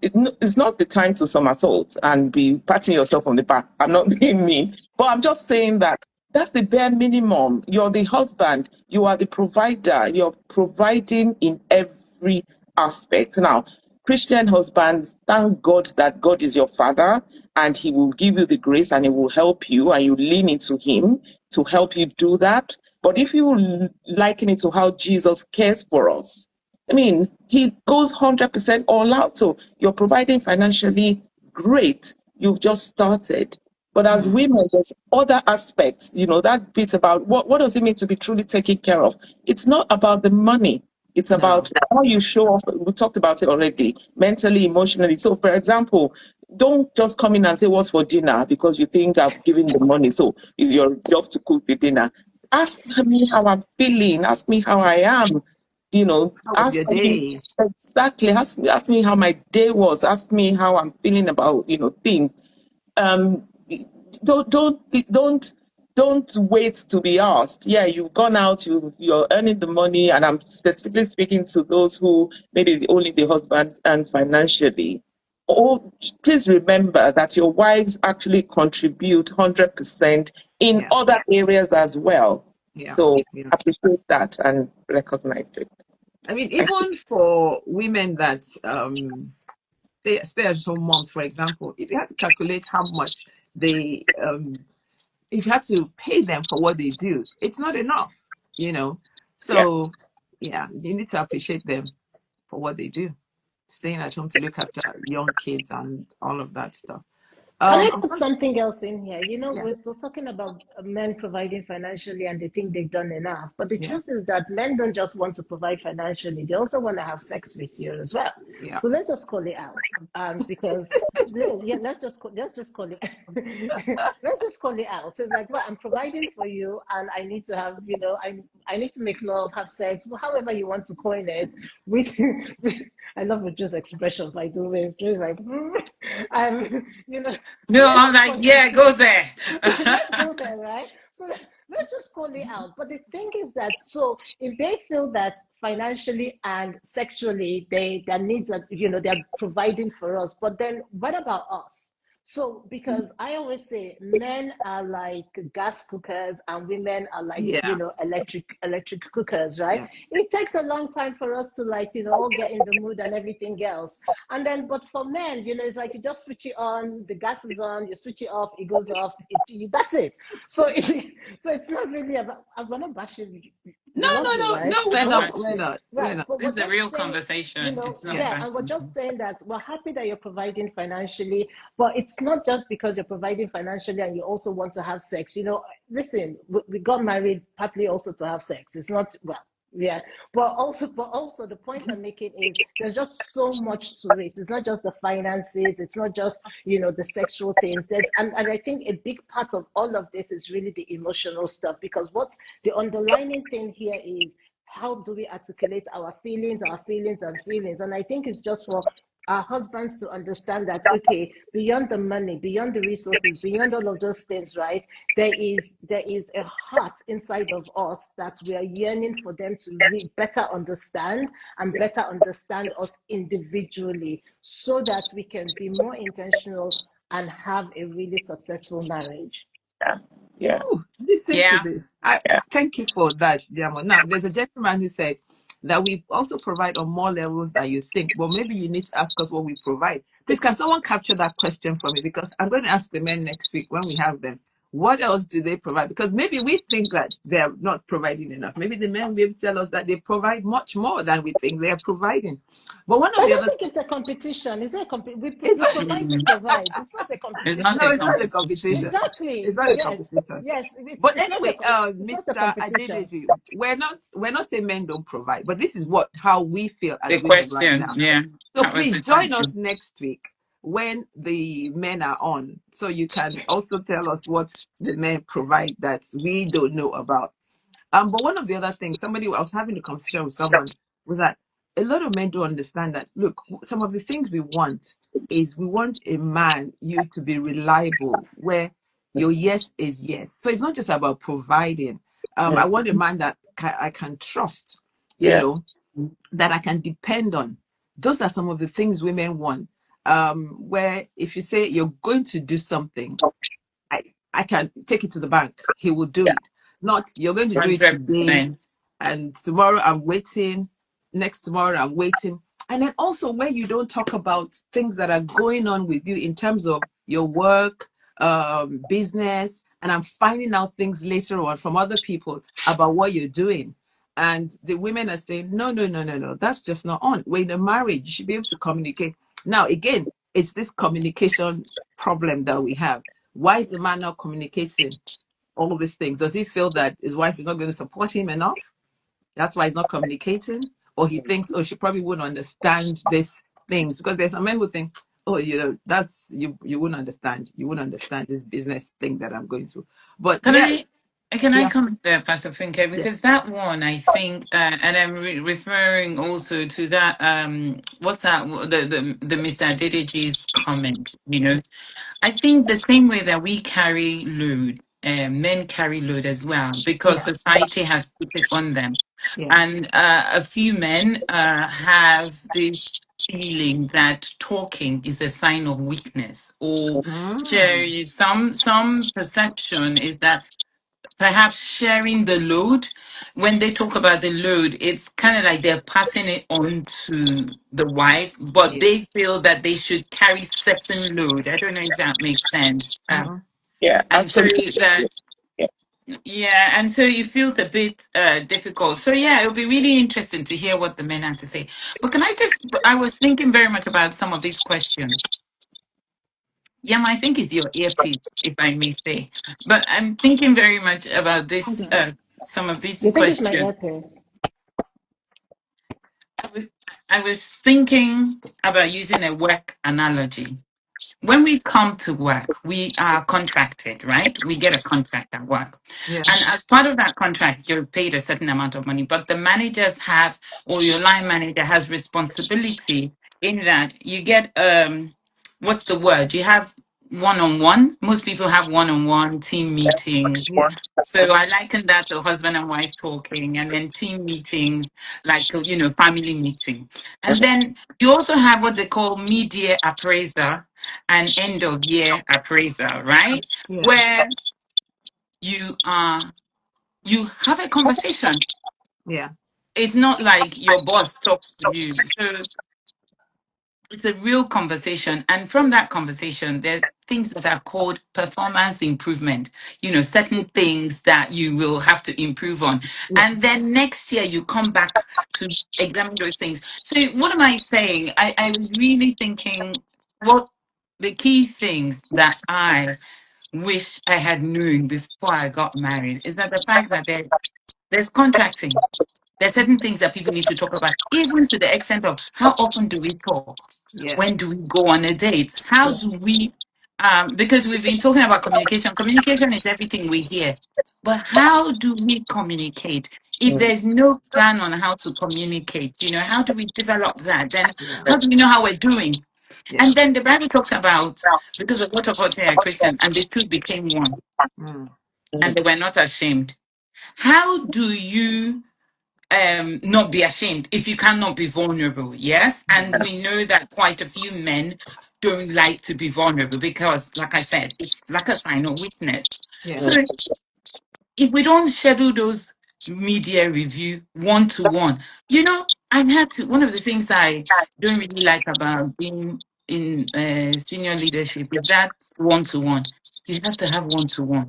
D: it's not the time to somersault and be patting yourself on the back. I'm not being mean, but I'm just saying that that's the bare minimum. You're the husband, you are the provider, you're providing in every aspect. Now, Christian husbands, thank God that God is your father and he will give you the grace and he will help you and you lean into him to help you do that. But if you liken it to how Jesus cares for us, I mean, he goes 100% all out. So you're providing financially, great. You've just started. But as women, there's other aspects, that bit about what does it mean to be truly taken care of? It's not about the money. It's
A: No.
D: about how you show up. We talked about it already, mentally, emotionally. So, for example, don't just come in and say, what's for dinner? Because you think I've given the money. So it's your job to cook the dinner. Ask me how I'm feeling. Ask me how I am.
A: How was
D: Ask
A: your
D: me
A: day?
D: exactly. Ask me how my day was. Ask me how I'm feeling about, things. Um, don't don't wait to be asked. Yeah, you've gone out, you're earning the money, and I'm specifically speaking to those who maybe only the husbands earn financially. Oh, please remember that your wives actually contribute 100% in
A: Yeah.
D: other areas as well.
A: Yeah.
D: So
A: Yeah.
D: appreciate that and recognize it.
A: I mean,
D: Thank you.
A: even for women that stay-at-home moms, for example, if you had to calculate how much they if you had to pay them for what they do, it's not enough, you know.
D: Yeah.
A: So yeah, you need to appreciate them for what they do, staying at home to look after young kids and all of that stuff.
B: Can I
A: I was
B: put
A: going,
B: something else in here? You know,
A: yeah,
B: we're talking about men providing financially and they think they've done enough. But the
A: yeah,
B: truth is that men don't just want to provide financially, they also want to have sex with you as well.
A: yeah.
B: So let's just call it out. Because yeah, let's just call it let's just call it out. So it's like, well, I'm providing for you and I need to have, I need to make love, have sex, however you want to coin it. With, I love Uju's expression, by the way. It's just like, you know,
C: No,
B: let's
C: I'm
B: just
C: like,
B: call
C: yeah, go there.
B: let's go there, right? So let's just call it out. But the thing is that, so if they feel that financially and sexually their needs are, they're providing for us, but then what about us? So because I always say men are like gas cookers and women are like,
A: Yeah,
B: electric cookers, right?
A: yeah.
B: It takes a long time for us to like, all get in the mood and everything else. And then, but for men, it's like you just switch it on, the gas is on, you switch it off, it goes off, that's it. So, so it's not really about, I'm not bashing,
A: No,
B: we love
A: no,
B: you,
A: no,
B: right?
A: no. We're
B: We're not
A: not. We're
B: bashing,
A: not. We're
B: right?
A: not.
B: But
C: This
B: we're
C: is a
B: just
C: real
B: saying,
C: conversation. It's not
B: yeah,
C: bad.
B: and we're just saying that we're happy that you're providing financially, but it's not just because you're providing financially and you also want to have sex. Listen, we got married partly also to have sex. It's not, well, yeah, but also the point I'm making is there's just so much to it. It's not just the finances, it's not just the sexual things. And I think a big part of all of this is really the emotional stuff, because what's the underlying thing here is how do we articulate our feelings, and I think it's just for our husbands to understand that, okay, beyond the money, beyond the resources, beyond all of those things, right, there is a heart inside of us that we are yearning for them to better understand, and better understand us individually, so that we can be more intentional and have a really successful marriage.
D: Yeah. Yeah.
A: Ooh, listen to
C: Yeah.
A: this. I
D: Yeah.
A: thank you for that, Jamo. Now, there's a gentleman who said that we also provide on more levels than you think. But maybe you need to ask us what we provide. Please, can someone capture that question for me? Because I'm going to ask the men next week when we have them. What else do they provide? Because maybe we think that they're not providing enough. Maybe the men will be able to tell us that they provide much more than we think they're providing. But one of
B: I
A: the
B: don't
A: other
B: think it's a competition. Is it
A: it's
B: we provide to
C: Mm.
B: provide. It's not a
C: It's not
A: no,
C: a
B: competition.
A: it's not a
C: competition.
A: competition. It's
B: Exactly.
A: not a
B: Yes.
A: competition.
B: Yes. It's
A: But
B: it's not
A: anyway,
B: it's not a
A: Mr.
B: competition.
A: Adedeji, we're not saying men don't provide, but this is how we feel
C: The
A: as women right
C: question,
A: now.
C: yeah.
A: So
C: That was
A: please
C: the
A: join us
C: question.
A: next week when the men are on, so you can also tell us what the men provide that we don't know about. But one of the other things, I was having a conversation with someone, was that a lot of men don't understand that. Look, some of the things we want is we want a man, you to be reliable, where your yes is yes. So it's not just about providing. I
D: Mm.
A: want a man that I can trust, you
D: Yeah.
A: know, that I can depend on. Those are some of the things women want. Where if you say you're going to do something, I can take it to the bank. He will do
D: Yeah.
A: it. Not you're going to do it today
C: 100%.
A: and tomorrow I'm waiting, next tomorrow I'm waiting. And then also where you don't talk about things that are going on with you in terms of your work, business, and I'm finding out things later on from other people about what you're doing. And the women are saying, no, no, no, no, no, that's just not on. We're in a marriage, you should be able to communicate. Now, again, it's this communication problem that we have. Why is the man not communicating all these things? Does he feel that his wife is not going to support him enough? That's why he's not communicating? Or he thinks, oh, she probably wouldn't understand these things. Because there's some men who think, oh, that's you wouldn't understand. You wouldn't understand this business thing that I'm going through. But
C: Can
A: yeah,
C: I
A: yeah,
C: comment there, Pastor Finke?
A: yeah.
C: Because that one, I think, and I'm referring also to that. What's that? The Mr. Adedeji's comment. I think the same way that we carry load, men carry load as well, because
A: Yeah,
C: society has put it on them.
A: yeah.
C: And a few men have this feeling that talking is a sign of weakness, or there
A: Mm,
C: is some perception is that perhaps sharing the load. When they talk about the load, it's kind of like they're passing it on to the wife, but
A: Yeah.
C: they feel that they should carry certain load. I don't know if that makes sense.
A: Mm-hmm.
D: Yeah,
C: And so
D: absolutely.
C: that,
D: Yeah.
C: yeah, and so it feels a bit difficult. So yeah, it'll be really interesting to hear what the men have to say. But I was thinking very much about some of these questions. Yeah, I think it's your earpiece, if I may say. But I'm thinking very much about
B: Hold
C: this,
B: on.
C: some of these
B: You think it's my
C: questions.
B: earpiece?
C: I was, I was thinking about using a work analogy. When we come to work, we are contracted, right? We get a contract at work.
A: Yeah.
C: And as part of that contract, you're paid a certain amount of money, but the managers have, or your line manager has responsibility in that you get, what's the word? You have one-on-one. Most people have one-on-one team meetings.
A: Yeah.
C: So I liken that to husband and wife talking, and then team meetings, like, family meeting. And then you also have what they call mid-year appraiser and end of year appraiser, right?
A: Yeah.
C: Where you you have a conversation.
A: Yeah.
C: It's not like your boss talks to you. So it's a real conversation. And from that conversation, there's things that are called performance improvement, certain things that you will have to improve on.
A: Yeah.
C: And then next year you come back to examine those things. So what am I saying? I was really thinking what the key things that I wish I had known before I got married is that the fact that there's contracting. There's certain things that people need to talk about, even to the extent of how often do we talk?
A: Yeah.
C: When do we go on a date? How
A: Yeah.
C: do we, because we've been talking about communication. Communication is everything we hear. But how do we communicate? If
D: Mm.
C: there's no plan on how to communicate, how do we develop that? Then
A: Yeah.
C: how do we know how we're doing?
A: Yeah.
C: And then the Bible talks about, because of what about they are Christian, and the two became one,
A: Mm.
C: and they were not ashamed. How do you not be ashamed if you cannot be vulnerable? Yes.
A: Yeah.
C: And we know that quite a few men don't like to be vulnerable because, like I said, it's like a sign of weakness.
A: Yeah.
C: So if we don't schedule those media review one to one, I had to. One of the things I don't really like about being in senior leadership is that one to one. You have to have one to one,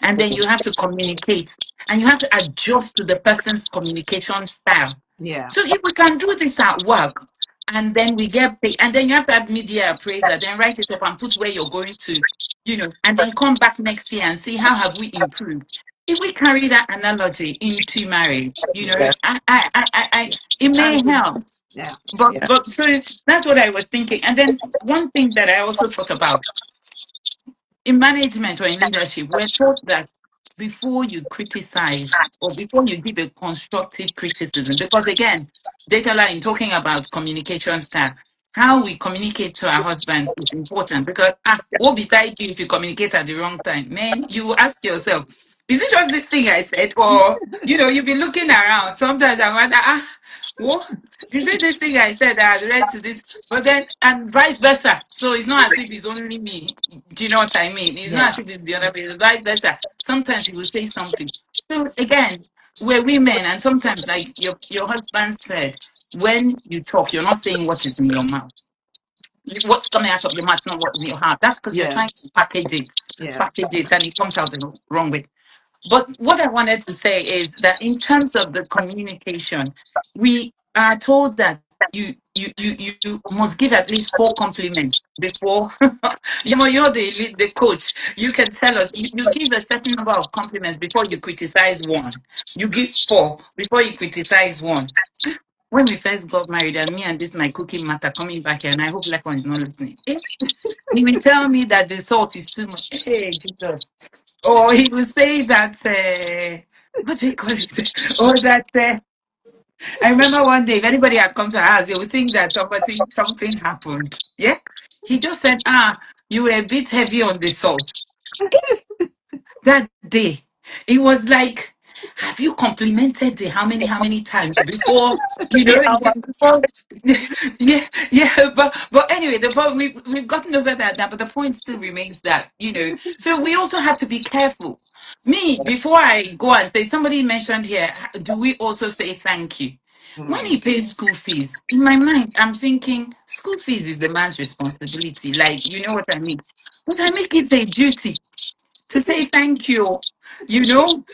C: and then you have to communicate, and you have to adjust to the person's communication style.
A: Yeah.
C: So if we can do this at work, and then we get paid, and then you have to have media appraiser, then write it up and put where you're going to, and then come back next year and see how have we improved. If we carry that analogy into marriage,
A: Yeah.
C: it may
A: And
C: help.
A: yeah.
C: But
A: Yeah.
C: but so that's what I was thinking. And then one thing that I also thought about in management or in leadership, we're taught that before you criticize or before you give a constructive criticism, because again, data line talking about communication style, how we communicate to our husbands is important because what beside you if you communicate at the wrong time, man, you will ask yourself, is it just this thing I said? Or you've been looking around. Sometimes I wonder, what is it this thing I said that I read to this? But then, and vice versa. So it's not as if it's only me. Do you know what I mean? It's not
A: Yeah.
C: as if it's the other way. It's vice versa. Sometimes he will say something. So again, we're women, and sometimes, like your husband said, when you talk, you're not saying what is in your mouth. What's coming out of your mouth is not what's in your heart. That's because you're
A: Yeah.
C: trying to
A: Yeah.
C: package it, and it comes out the wrong way. But what I wanted to say is that in terms of the communication, we are told that you must give at least 4 compliments before. You're the coach. You can tell us. You give a certain number of compliments before you criticize one. You give 4 before you criticize one. When we first got married, and me and this my cooking matter coming back here, and I hope Lekon is not listening. He will tell me that the salt is too much. Hey, Jesus. Or he will say that, what do you call it? Or that, I remember one day, if anybody had come to our house, they would think that something happened. Yeah? He just said, you were a bit heavy on the salt that day. It was like, have you complimented the how many times before, before, yeah, yeah, but anyway, the point we've gotten over that now, but the point still remains that, so we also have to be careful. Me, before I go and say, somebody mentioned here, do we also say thank you? When he
A: Mm.
C: pays school fees, in my mind, I'm thinking school fees is the man's responsibility. Like, you know what I mean? But I make it a duty to say thank you, you know,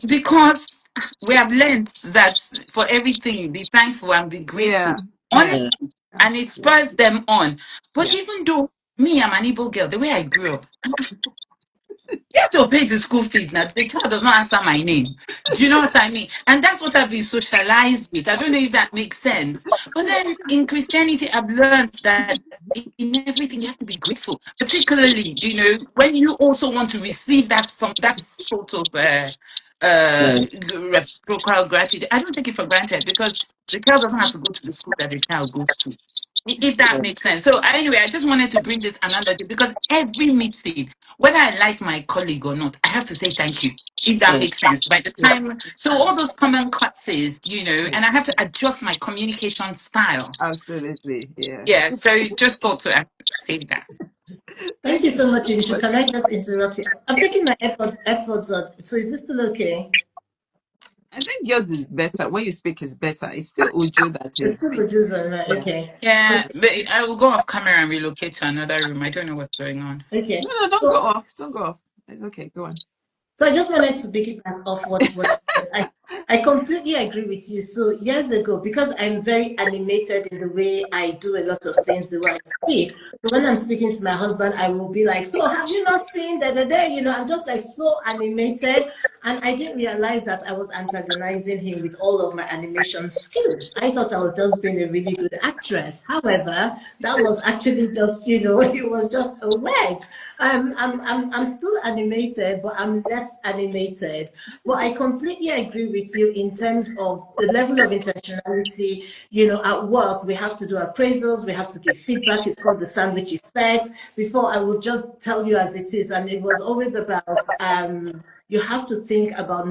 C: because we have learned that for everything, be thankful and be grateful.
A: Yeah. Yeah.
D: Mm.
C: Honestly, and it spurs them on. But
A: Yeah.
C: even though me, I'm an Igbo girl, the way I grew up, you have to pay the school fees now. The child does not answer my name. Do you know what I mean? And that's what I've been socialized with. I don't know if that makes sense. But then in Christianity, I've learned that in everything you have to be grateful. Particularly, when you also want to receive that sort of
D: Mm.
C: reciprocal gratitude. I don't take it for granted because the child doesn't have to go to the school that the child goes to. If that
D: Mm.
C: makes sense. So anyway, I just wanted to bring this analogy because every meeting, whether I like my colleague or not, I have to say thank you. If that
D: Mm.
C: makes sense. By the
A: Yeah.
C: time, so all those common cuts,
A: Yeah.
C: and I have to adjust my communication style.
A: Absolutely. Yeah.
C: Yeah. So just thought to say that.
B: Thank you
A: Thank you
B: so
A: so
B: much, Uju.
A: much.
B: Can I just interrupt you? I'm taking my AirPods on. So is this still okay?
A: I think yours is better. When you speak is better. It's still Uju that
B: It's
A: is
B: still producing, right?
A: yeah.
B: Okay.
C: Yeah,
B: Good.
C: but I will go off camera and relocate to another room. I don't know what's going on.
A: No,
B: Okay.
A: no, don't go
B: So
A: off. Don't go off. It's okay. Go on.
B: So I just wanted to piggyback off what you said. I completely agree with you. So years ago, because I'm very animated in the way I do a lot of things, the way I speak. So when I'm speaking to my husband, I will be like, "So have you not seen that the day?" I'm just like so animated, and I didn't realize that I was antagonizing him with all of my animation skills. I thought I was just being a really good actress. However, that was actually just, it was just a wedge. I'm still animated, but I'm less animated. But I completely agree with you in terms of the level of intentionality. At work, we have to do appraisals, we have to give feedback. It's called the sandwich effect. Before, I would just tell you as it is, and it was always about you have to think about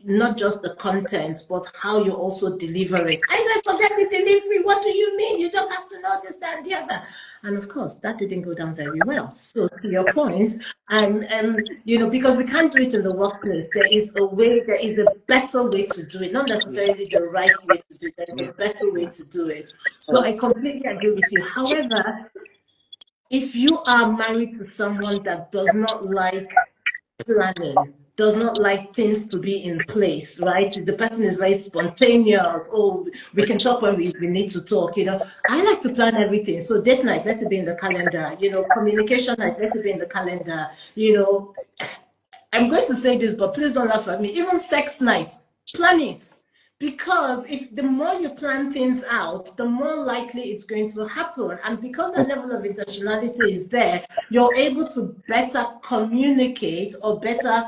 B: not just the content, but how you also deliver it. I said, forget the delivery. What do you mean? You just have to know this, that, and the other. And of course, that didn't go down very well. So to your point, because we can't do it in the workplace, there is a better way to do it, not
A: Yeah.
B: necessarily the right way to do it. There's
A: Yeah.
B: a better way
A: Yeah.
B: to do it. So I completely agree with you. However, if you are married to someone that does not like planning, does not like things to be in place, right? The person is very spontaneous. Oh, we can talk when we need to talk. I like to plan everything. So date night, let it be in the calendar. Communication night, let it be in the calendar. I'm going to say this, but please don't laugh at me. Even sex night, plan it. Because if the more you plan things out, the more likely it's going to happen. And because that level of intentionality is there, you're able to better communicate or better,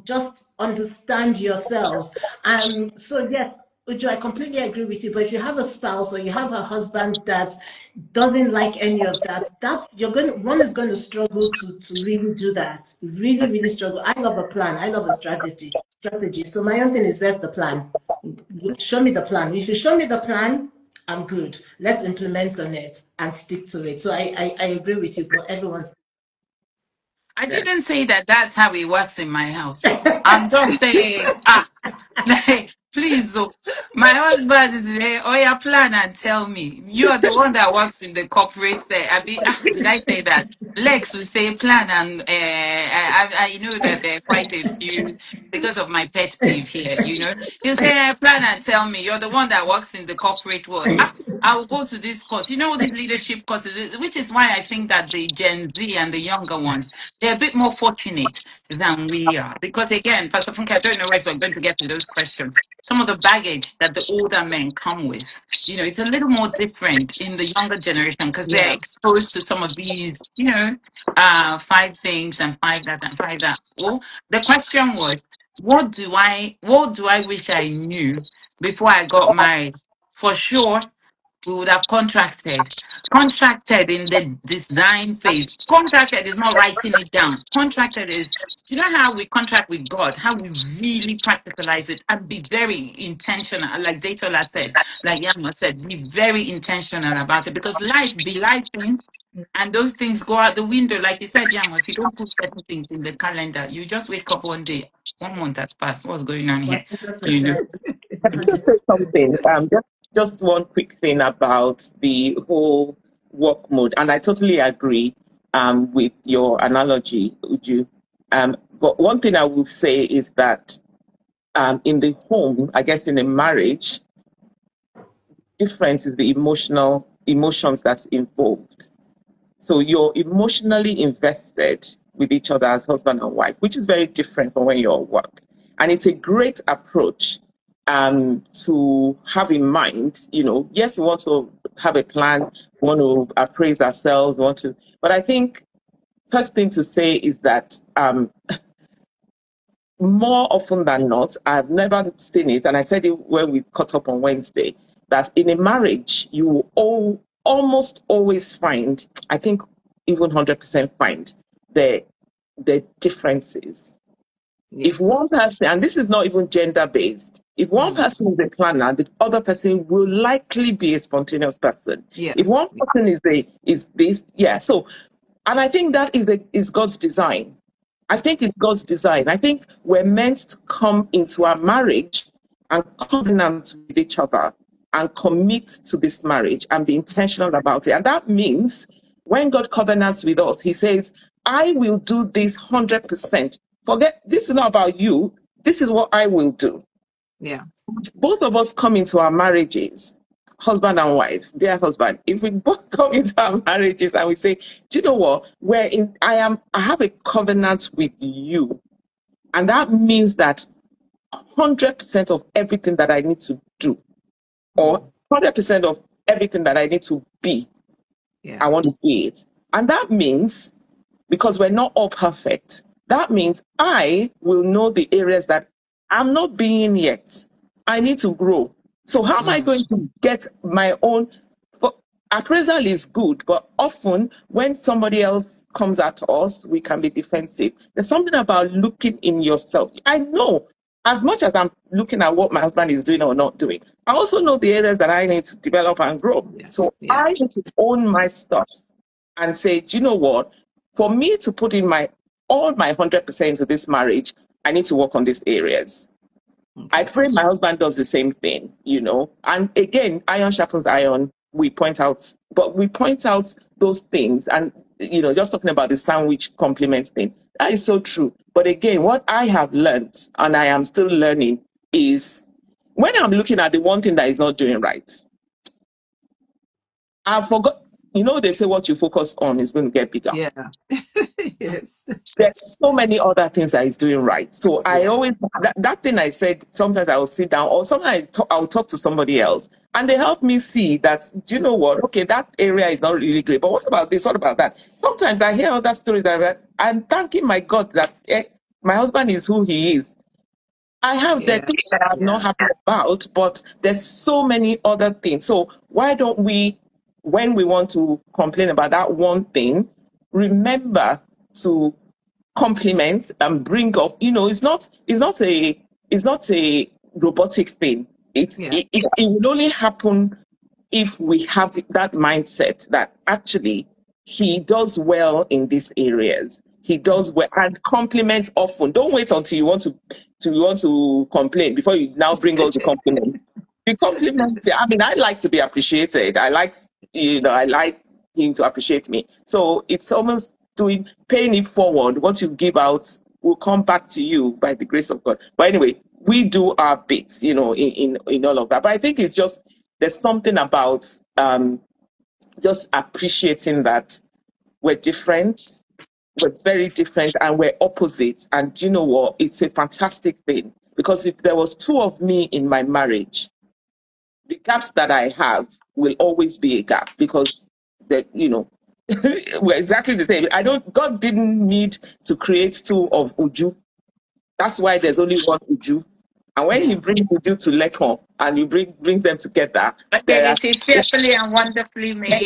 B: just understand yourselves. So yes, Uju, I completely agree with you. But if you have a spouse or you have a husband that doesn't like any of that, one is going to struggle to really do that. Really, really struggle. I love a plan. I love a strategy. So my own thing is, where's the plan? Show me the plan. If you show me the plan, I'm good. Let's implement on it and stick to it. So I agree with you, but everyone's
C: I didn't say that that's how it works in my house. I'm just saying, like, please, oh, my husband is there. Oh, yeah, plan and tell me. You are the one that works in the corporate there. Did I say that? Lex will say plan, and I know that there are quite a few because of my pet peeve here. He'll say plan and tell me. You're the one that works in the corporate world. I will go to this course. These leadership courses, which is why I think that the Gen Z and the younger ones, they're a bit more fortunate than we are. Because again, Pastor Funke, I don't know if we're going to get to those questions. Some of the baggage that the older men come with, it's a little more different in the younger generation because they're
A: Yeah.
C: exposed to some of these, five things and five that and five that. Well, the question was, what do I wish I knew before I got married? For sure, we would have contracted. Contracted in the design phase. Contracted is not writing it down. Contracted is, do you know how we contract with God? How we really practicalize it and be very intentional. Like Detola said, like Yanmo said, be very intentional about it because life be life and those things go out the window. Like you said, Yanmo, if you don't put certain things in the calendar, you just wake up one day, 1 month has passed. What's going on here? You know?
B: 100%.
D: Can I just say
B: 100%.
D: something? Just one quick thing about the whole work mode, and I totally agree with your analogy, Uju. But one thing I will say is that in the home, I guess in a marriage, difference is the emotions that's involved. So you're emotionally invested with each other as husband and wife, which is very different from when you're at work. And it's a great approach to have in mind. Yes, we want to have a plan, we want to appraise ourselves, but I think first thing to say is that more often than not, I've never seen it, and I said it when we caught up on Wednesday, that in a marriage, you will almost always find, I think even 100% find, the differences.
A: Yeah.
D: If one person, and this is not even gender-based, if one person is a planner, the other person will likely be a spontaneous person.
A: Yeah.
D: If one person is this, yeah. So, and I think that is God's design. I think it's God's design. I think we're meant to come into our marriage and covenant with each other and commit to this marriage and be intentional about it. And that means when God covenants with us, he says, I will do this 100%. Forget, this is not about you. This is what I will do.
A: Yeah.
D: Both of us come into our marriages, husband and wife, dear husband. If we both come into our marriages and we say, do you know what? I have a covenant with you. And that means that 100% of everything that I need to do, or 100% of everything that I need to be,
A: Yeah.
D: I want to be it. And that means, because we're not all perfect, that means I will know the areas that I'm not being yet. I need to grow. So how am I going to get my own? Appraisal is good, but often when somebody else comes at us, we can be defensive. There's something about looking in yourself. I know as much as I'm looking at what my husband is doing or not doing, I also know the areas that I need to develop and grow.
A: Yeah.
D: So
A: Yeah.
D: I need to own my stuff and say, do you know what? For me to put in all my 100% into this marriage, I need to work on these areas. I
A: Okay.
D: pray my husband does the same thing, And again, iron sharpens iron. We point out those things. And, just talking about the sandwich compliments thing, that is so true. But again, what I have learned, and I am still learning, is when I'm looking at the one thing that is not doing right, I forgot, they say what you focus on is going to get bigger.
A: Yeah. Yes.
D: There's so many other things that he's doing right. So I
A: Yeah.
D: always, that thing I said, sometimes I will sit down or sometimes I'll talk to somebody else and they help me see that, do you know what? Okay, that area is not really great, but what about this? What about that? Sometimes I hear other stories that I'm thanking my God that my husband is who he is. I have the
A: Yeah.
D: things that I'm not
A: Yeah.
D: happy about, but there's so many other things. So why don't we, when we want to complain about that one thing, remember to compliment and bring up, it's not a robotic thing.
A: Yeah.
D: It will only happen if we have that mindset that actually he does well in these areas. He does well and compliments often. Don't wait until you want to complain before you now bring all the compliments. The compliments. I mean, I like to be appreciated. I like him to appreciate me. So it's almost paying it forward. What you give out will come back to you by the grace of God. But anyway, we do our bits, in all of that. But I think it's just there's something about just appreciating that we're different, we're very different, and we're opposites. And you know what? It's a fantastic thing because if there was two of me in my marriage, the gaps that I have will always be a gap because we're exactly the same. God didn't need to create two of Uju. That's why there's only one Uju. And when he
A: Yeah.
D: brings Uju to 𝐦𝐞𝐝, and you brings them together.
C: Okay,
D: There
C: she's fearfully and wonderfully made,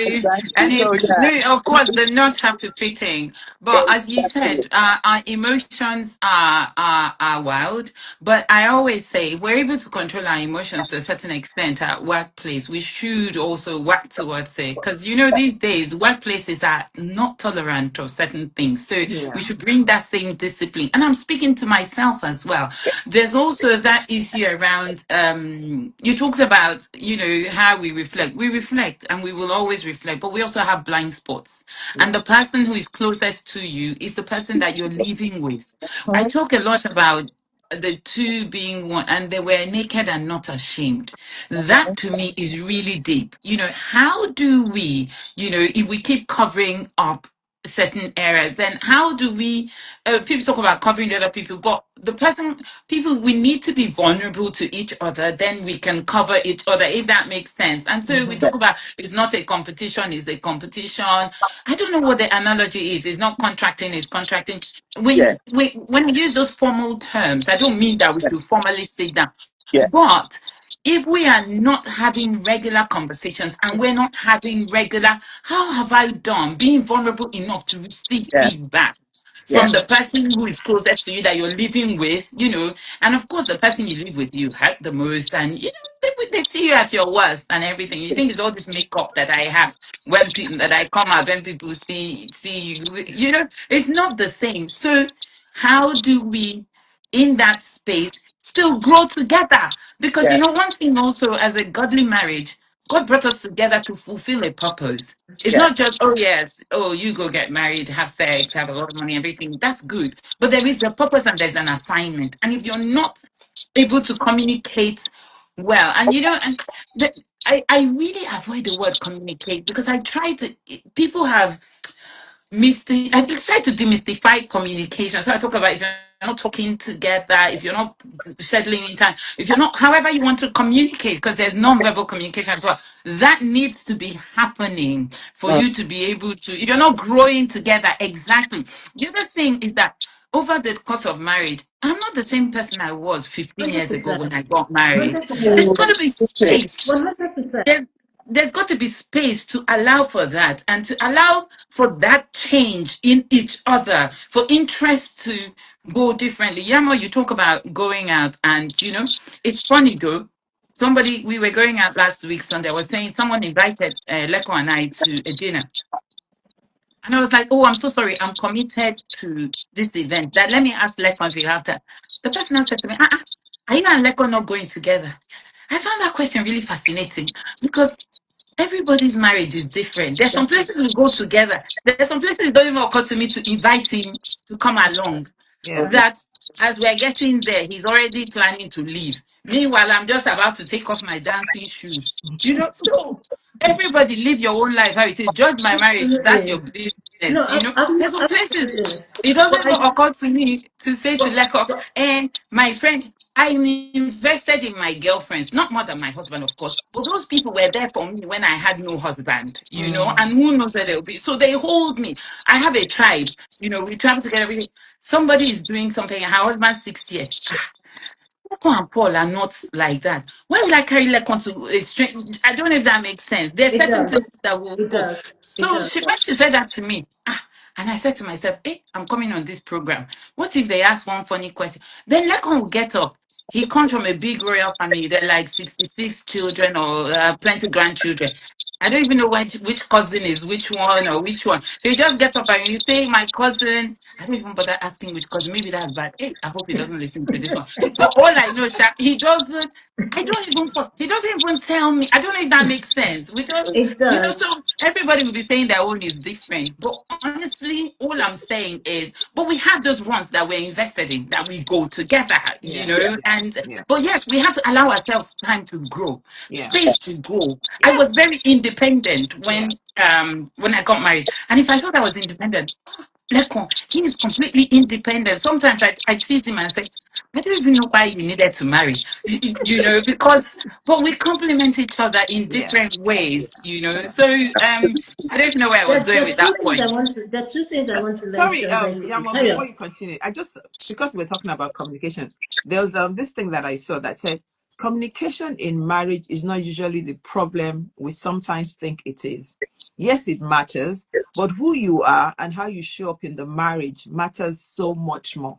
D: exactly.
C: and
D: So
C: no,
D: yeah,
C: of course, the knots have to fit in. But as you
D: exactly.
C: said, our emotions are wild. But I always say, if we're able to control our emotions to a certain extent at workplace, we should also work towards it. Because these days, workplaces are not tolerant of certain things. So we
A: Yeah.
C: should bring that same discipline. And I'm speaking to myself as well. There's also that issue around you talked about how we reflect and we will always reflect, but we also have blind spots, and
A: Yeah.
C: the person who is closest to you is the person that you're living with. I
D: Mhm.
C: talk a lot about the two being one, and they were naked and not ashamed. That to me is really deep. How do we, if we keep covering up certain areas, then how do we people talk about covering the other people, but people, we need to be vulnerable to each other, then we can cover each other, if that makes sense. And so we
A: Mm-hmm.
D: Yeah,
C: talk about it's not a competition, it's a competition. I don't know what the analogy is. It's not contracting, it's contracting.
D: yeah,
C: When we use those formal terms, I don't mean that we
D: yeah,
C: should formally sit down,
D: yeah,
C: but if we are not having regular conversations and we're not having regular, how have I done being vulnerable enough to receive
D: yeah,
C: feedback
D: yeah,
C: from the person who is closest to you that you're living with, and of course the person you live with you hurt the most, and they see you at your worst and everything. You think it's all this makeup that I have when people that I come out when people see you, it's not the same. So how do we in that space still grow together? Because
D: yeah,
C: one thing also, as a godly marriage, God brought us together to fulfill a purpose. It's
D: yeah,
C: not just, oh yes, oh, you go get married, have sex, have a lot of money, everything. That's good. But there is a purpose and there's an assignment. And if you're not able to communicate well, and I really avoid the word communicate, because I try to, people have I try to demystify communication. So I talk about, if you're not talking together, if you're not scheduling in time, if you're not, however you want to communicate, because there's non-verbal communication as well. That needs to be happening for
D: mm,
C: you to be able to, if you're not growing together, exactly. The other thing is that over the course of marriage, I'm not the same person I was 15 years ago
B: 100%.
C: when I got married. There's
B: 100%.
C: got to be
D: okay,
C: space.
B: 100%.
C: There's got to be space to allow for that, and to allow for that change in each other, for interests to go differently. Yamo, you talk about going out, and it's funny though. We were going out last week Sunday. I was saying someone invited Leko and I to a dinner, and I was like, "Oh, I'm so sorry. I'm committed to this event. That let me ask Leko if you have time." The person now said to me, "Are you and Leko not going together?" I found that question really fascinating, because everybody's marriage is different. There's some places we go together. There's some places it don't even occur to me to invite him to come along.
A: Yeah.
D: okay,
C: That as we're getting there, he's already planning to leave. Meanwhile, I'm just about to take off my dancing shoes. So everybody live your own life how it is. Judge my marriage, that's your
B: Absolutely. No,
C: business. There's some places
B: absolutely.
C: it doesn't
B: But
C: even
B: I,
C: occur to me to say to
B: but,
C: Leko,
B: but
C: and my friend, I'm invested in my girlfriends, not more than my husband, of course, but those people were there for me when I had no husband, and
A: Mm.
C: who knows where they'll be. So they hold me. I have a tribe, we travel together. Somebody is doing something, and her husband's 60 years. Lekon and Paul are not like that. Why would I carry Lekon to a strange? I don't know if that makes sense. There's
B: it
C: certain
B: does.
C: places that will
B: It
C: go.
B: does. It
C: So
B: does.
C: when she said that to me, and I said to myself, hey, I'm coming on this program. What if they ask one funny question? Then Lekon will get up. He comes from a big royal family. They're like 66 children or plenty grandchildren. I don't even know which cousin is which one or which one. So you just get up and you say, my cousin. I don't even bother asking which cousin. Maybe that's bad. Hey, I hope he doesn't listen to this one. But all I know, he doesn't. He doesn't even tell me. I don't know if that makes sense. We just,
B: It does.
C: so everybody will be saying their own is different. But honestly, all I'm saying is, but we have those ones that we're invested in, that we go together,
A: Yeah.
C: and,
A: Yeah.
C: but yes, we have to allow ourselves time to grow,
A: Yeah.
C: space to grow. I
A: Yeah.
C: was very independent
A: Yeah.
C: when I got married. And if I thought I was independent, Lekon, he is completely independent. Sometimes I tease him and say, I don't even know why you needed to marry, because, but we complement each other in
A: Yeah.
C: different ways,
A: Yeah.
C: So I don't even know where I was going
B: There
C: with
B: are two
C: that
B: things I
C: point.
B: want to. There are two things I want to
A: Sorry,
B: mention very quickly.
A: Yamo,
B: Carry
A: before
B: on.
A: you continue, I just, because we're talking about communication, there was this thing that I saw that said communication in marriage is not usually the problem we sometimes think it is. Yes, it matters, but who you are and how you show up in the marriage matters so much more.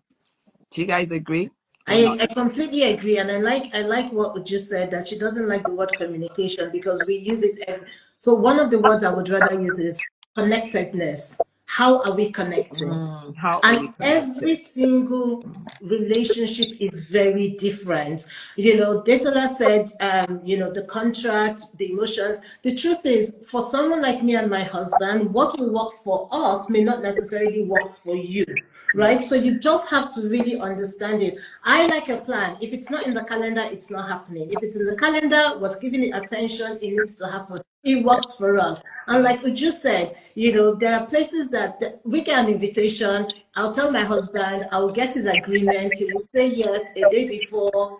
A: Do you guys agree or not?
B: I completely agree, and I like what Uju said, that she doesn't like the word communication because we use it so one of the words I would rather use is connectedness. How are we connecting?
A: How are we
B: And every
A: connected?
B: single relationship is very different. Detola said, the contract, the emotions. The truth is, for someone like me and my husband, what will work for us may not necessarily work for you.
A: Yeah.
B: Right? So you just have to really understand it. I like a plan. If it's not in the calendar, it's not happening. If it's in the calendar, what's giving it attention, it needs to happen. It works for us. And like Uju said, there are places that we get an invitation. I'll tell my husband, I'll get his agreement. He will say yes a day before.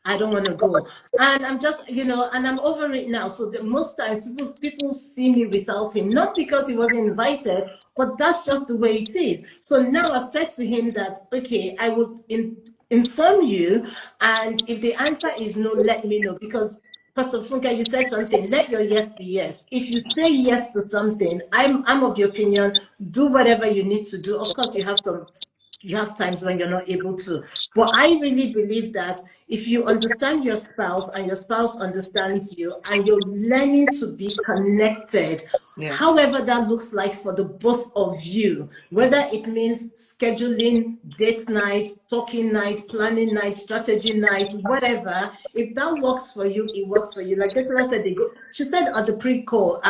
B: I don't want to go. And I'm just, and I'm over it now. So most times people see me without him, not because he wasn't invited, but that's just the way it is. So now I've said to him that, okay, I will inform you. And if the answer is no, let me know. Because Pastor Funke, you said something. Let your yes be yes. If you say yes to something, I'm of the opinion, do whatever you need to do. Of course, you have times when you're not able to. But I really believe that if you understand your spouse and your spouse understands you and you're learning to be connected,
A: Yeah.
B: however that looks like for the both of you, whether it means scheduling date night, talking night, planning night, strategy night, whatever, if that works for you, it works for you. Like Detola said, she said at the pre-call,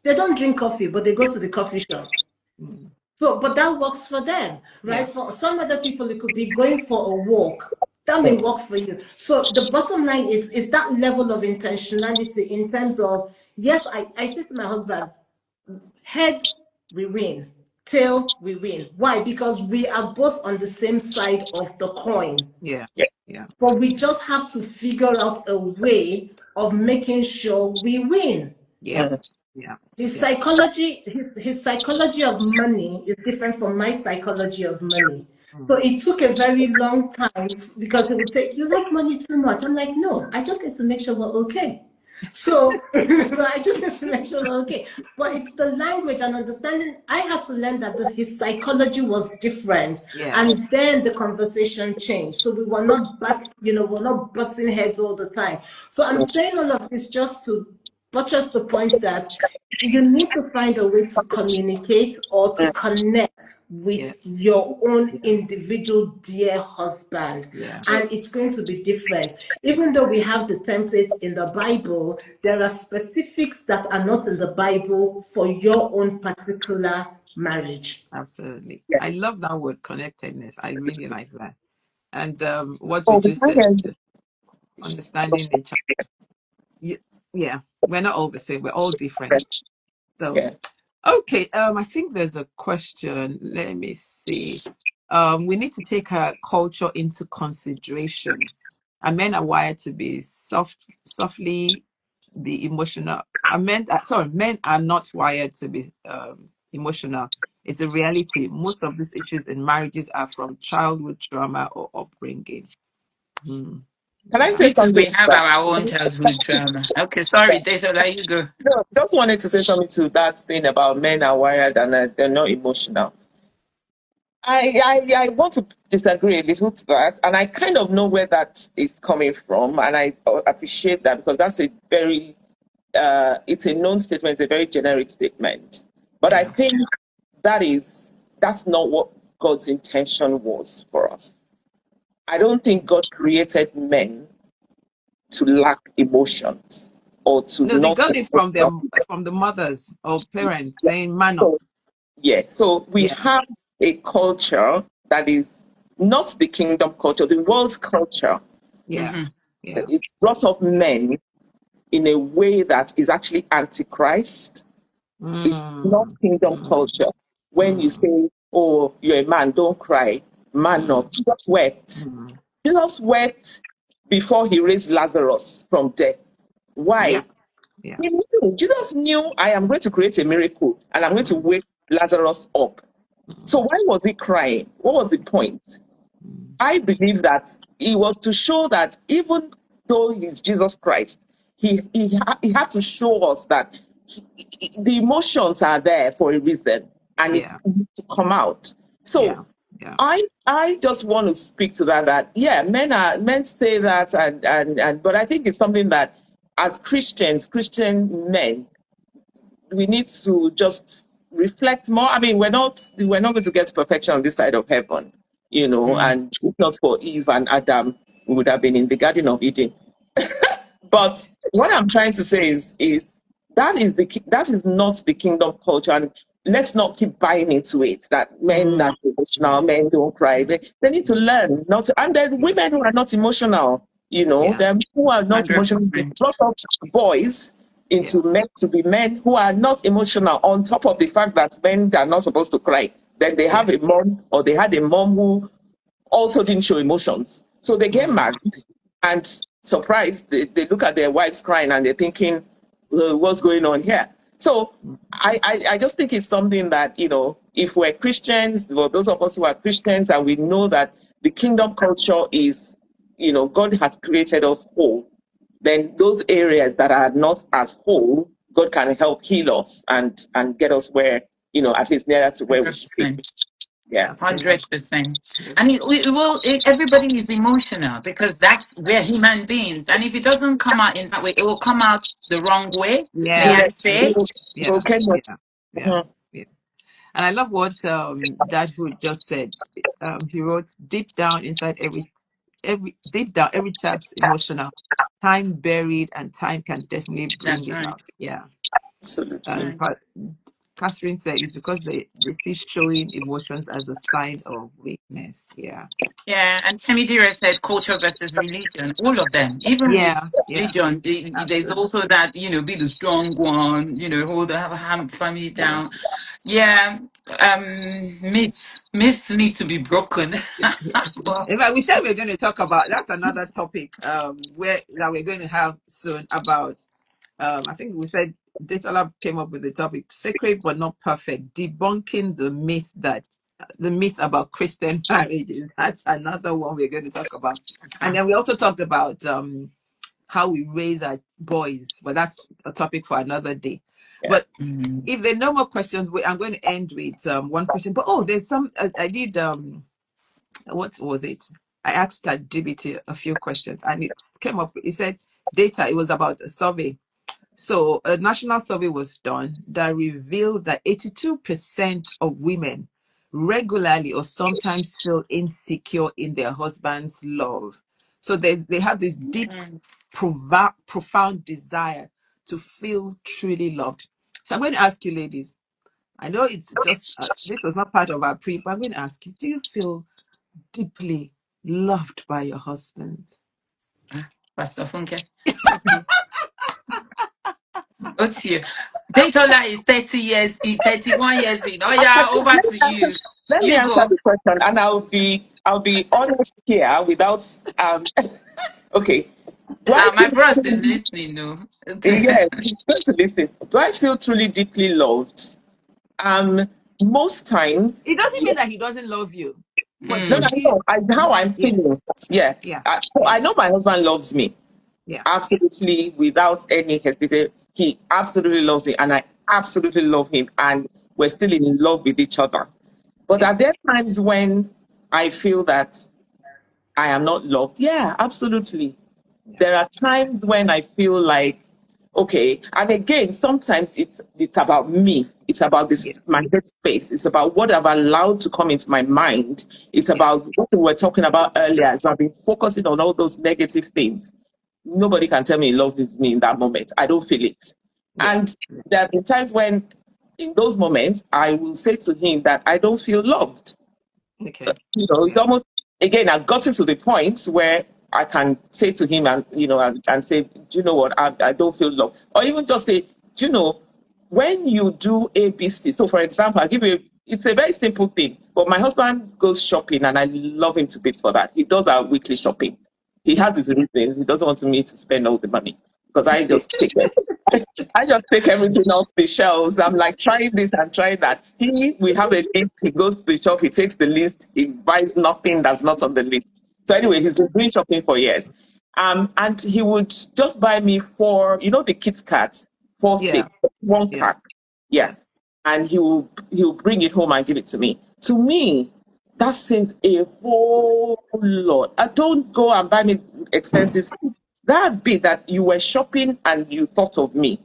B: they don't drink coffee, but they go to the coffee shop. So, but that works for them, right?
A: Yeah.
B: For some other people, it could be going for a walk. That may work for you. So the bottom line is that level of intentionality in terms of, yes, I say to my husband, head, we win. Tail, we win. Why? Because we are both on the same side of the coin.
A: Yeah. Yeah.
B: But we just have to figure out a way of making sure we win.
A: Yeah. Yeah.
B: His
A: Yeah.
B: psychology, his psychology of money is different from my psychology of money. So it took a very long time because he would say, "You like money too much." I'm like, "No, I just need to make sure we're okay." So I just need to make sure we're okay. But it's the language and understanding. I had to learn that his psychology was different,
A: Yeah.
B: and then the conversation changed. So we were not we're not butting heads all the time. So I'm saying all of this just to buttress the point that you need to find a way to communicate or to connect with
A: Yeah.
B: your own individual dear husband.
A: Yeah.
B: And it's going to be different. Even though we have the templates in the Bible, there are specifics that are not in the Bible for your own particular marriage.
A: Absolutely. I love that word connectedness. I really like that. And what
D: Oh,
A: you
D: we
A: just
D: can't
A: said,
D: hear you.
A: understanding each other. Yeah, we're not all the same. We're all different. So,
D: Yeah.
A: okay. I think there's a question. Let me see. We need to take our culture into consideration. And men are wired to be softly be emotional. Men are not wired to be emotional. It's a reality. Most of these issues in marriages are from childhood trauma or upbringing.
D: Can I
A: Yeah.
D: say
C: Me too,
D: something
C: we
D: to
C: have
D: that?
C: our own childhood drama. Okay, sorry, Desola, you go.
D: No, just wanted to say something to that thing about men are wired and they're not emotional. I want to disagree a little to that, and I kind of know where that is coming from, and I appreciate that because that's a very, it's a known statement, it's a very generic statement. But I
A: Yeah.
D: think that's not what God's intention was for us. I don't think God created men to lack emotions or to
A: No, they
D: not
A: got
D: be
A: it from
D: emotional.
A: them, from the mothers or parents saying man up.
D: So, yeah, so we
A: Yeah.
D: have a culture that is not the kingdom culture, the world culture.
A: Yeah.
C: Mm-hmm.
A: Yeah.
D: It brought up men in a way that is actually antichrist. It's not
A: Mm,
D: kingdom
A: mm,
D: culture. When you
A: mm,
D: say, "Oh, you're a man, don't cry," man
A: mm,
D: up. Jesus wept.
A: mm.
D: Jesus wept before he raised Lazarus from death.
A: Yeah.
D: Why?
A: Yeah.
D: He knew. Jesus knew, I am going to create a miracle and I'm going to
A: Mm,
D: wake Lazarus up. So
A: mm,
D: why was he crying? What was the point?
A: mm.
D: I believe that it was to show that even though he's Jesus Christ, he had to show us that the emotions are there for a reason, and it
A: Yeah.
D: needs to come out.
A: Yeah.
D: So
A: Yeah.
D: I just want to speak to that yeah, men say that, and but I think it's something that as Christian men, we need to just reflect more. I mean, we're not going to get to perfection on this side of heaven, and if not for Eve and Adam, we would have been in the Garden of Eden. But what I'm trying to say is that is not the kingdom culture, and let's not keep buying into it that men are emotional, men don't cry. They need to learn not to, and then women who are not emotional,
A: Yeah.
D: them who are not emotional. They
C: 100%.
D: brought up boys
A: Yeah.
D: into men to be men who are not emotional. On top of the fact that men are not supposed to cry, then they
A: Yeah.
D: have a mom, or they had a mom who also didn't show emotions. So they get married, and surprised, they look at their wives crying and they're thinking, what's going on here? So I just think it's something that, if we're Christians, well, those of us who are Christians, and we know that the kingdom culture is, God has created us whole, then those areas that are not as whole, God can help heal us and get us where, at least nearer to where we should be.
C: 100%.
D: Yeah.
A: Absolutely.
C: 100%. And everybody is emotional because that's we're human beings. And if it doesn't come out in that way, it will come out the wrong way. May
A: Yeah.
C: I
D: Yeah.
C: say?
A: Yeah.
D: Okay.
A: Yeah. Yeah. Yeah. And I love what Dad who just said. He wrote deep down inside every chap's emotional. Time buried and time can definitely bring
C: That's
A: it
C: right.
A: out. Yeah.
C: That's
D: Absolutely.
C: right.
A: But Catherine said it's because they see showing emotions as a sign of weakness. Yeah.
C: Yeah, and Temidire said culture versus religion. All of them, even
A: Yeah.
C: with
A: Yeah.
C: religion, there's
A: Absolutely.
C: also that be the strong one, hold the family down. Yeah, myths need to be broken.
A: Yes.
C: Well,
A: In fact, we said we're going to talk about that's another topic where that we're going to have soon about I think we said Data Lab came up with the topic sacred but not perfect, debunking the myth about Christian marriages. That's another one we're going to talk about. And then we also talked about how we raise our boys, but that's a topic for another day.
D: Yeah.
A: But if there are no more questions, I'm going to end with one question. But there's some I did what was it? I asked ChatGPT a few questions and it came up. It said data. It was about a survey. So a national survey was done that revealed that 82% of women regularly or sometimes feel insecure in their husband's love. So they have this deep, profound desire to feel truly loved. So I'm going to ask you, ladies. I know it's just this was not part of our pre, but I'm going to ask you: do you feel deeply loved by your husband?
C: Pastor Funke. Okay. What's you? Datola is 30 years in, 31 years in. Oh yeah, over to you.
D: Let me
C: You
D: answer
C: go.
D: the question, and I'll be honest here without okay. Do I
C: My
D: feel
C: bros is listening, no.
D: yes, just to listen. Do I feel truly deeply loved? Most times,
A: It doesn't
D: yes.
A: mean that he doesn't love you, but
D: No, no,
A: he
D: no. How I'm
A: yes,
D: feeling. Yeah.
A: yeah,
D: I
A: yeah,
D: know my husband loves me.
A: yeah,
D: Absolutely, without any hesitation. He absolutely loves me, and I absolutely love him, and we're still in love with each other. But
A: yeah,
D: are there times when I feel that I am not loved? Yeah, absolutely.
A: yeah,
D: There are times when I feel like, okay, and again, sometimes it's about me. It's about
A: yeah,
D: this my head space. It's about what I've allowed to come into my mind. It's
A: yeah,
D: about what we were talking about earlier. So I've been focusing on all those negative things. Nobody can tell me love is me in that moment. I don't feel it.
A: yeah.
D: And there have been times when, in those moments, I will say to him that I don't feel loved.
A: Okay,
D: It's
A: yeah,
D: almost, again, I've gotten to the point where I can say to him and say, do you know what, I don't feel love. Or even just say, do you know, when you do ABC, so for example, it's a very simple thing, but my husband goes shopping and I love him to bits for that. He does our weekly shopping. He
A: yeah,
D: has his reasons. He doesn't want me to spend all the money because I just take everything off the shelves. I'm like trying this and trying that. We have a list. He goes to the shop. He takes the list. He buys nothing that's not on the list. So anyway, he's been doing shopping for years. And he would just buy me four, the Kit Kat, four
A: Yeah.
D: sticks, one
A: Yeah.
D: pack. Yeah.
A: Yeah.
D: And he'll bring it home and give it to me. To me, that says a whole lot. I don't go and buy me expensive stuff. That bit that you were shopping and you thought of me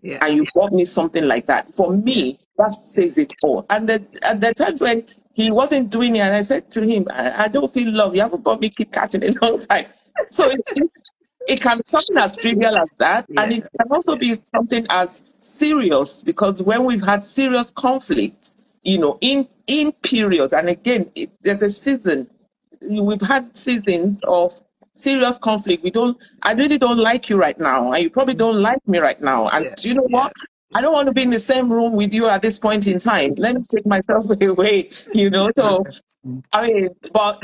A: Yeah.
D: and you bought me something like that. For
A: Yeah.
D: me, that
A: Yeah.
D: says it all. And at the times when he wasn't doing it, and I said to him, I don't feel love. You haven't bought me Kit Kat in a long time. So it can be something as trivial as that, and
A: Yeah.
D: it can also
A: Yeah.
D: be something as serious, because when we've had serious conflicts, in periods, and again, there's a season. We've had seasons of serious conflict. I really don't like you right now, and you probably don't like me right now. And
A: Yeah.
D: you know
A: Yeah.
D: what? I don't want to be in the same room with you at this point in time. Let me take myself away, So
C: 100%.
D: I mean, but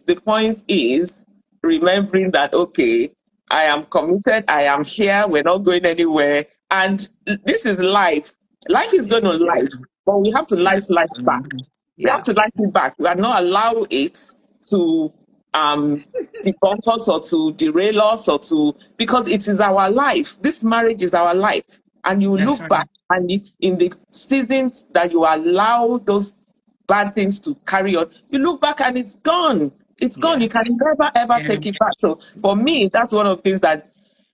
D: the point is remembering that, okay, I am committed, I am here, we're not going anywhere. And this is life. Life is
A: Yeah.
D: going to
A: Yeah.
D: life, but we have to
A: Yeah.
D: life back. We have
A: Yeah.
D: to life it back. We are not allow it to debunk us or to derail us because it is our life. This marriage is our life. And you
C: That's
D: look
C: right.
D: back, and in the seasons that you allow those bad things to carry on, you look back and it's gone. It's gone.
A: Yeah.
D: You can never ever
C: Yeah.
D: take it back. So for me, that's one of the things that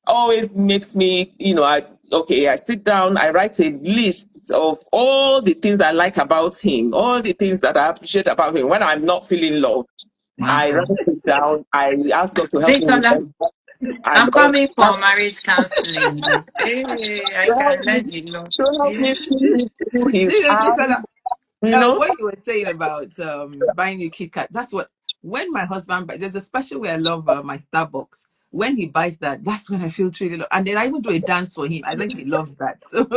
D: always makes me, I sit down, I write a list of all the things I like about him, all the things that I appreciate about him. When I'm not feeling loved,
C: My
D: I write
C: God.
D: it down. I ask God to help me
C: Detola,
D: remember. And
C: I'm coming
D: that
C: for marriage counseling. Hey, I
D: to
C: can
D: help me,
C: let you know.
D: to help
C: Yeah.
D: me see who he
A: See,
D: are,
A: Gisela,
D: you know.
A: what you were saying about buying a Kit Kat, that's what, when my husband buys, there's a special way I love my Starbucks. When he buys that, that's when I feel truly love. And then I even do a dance for him. I think he loves that. So,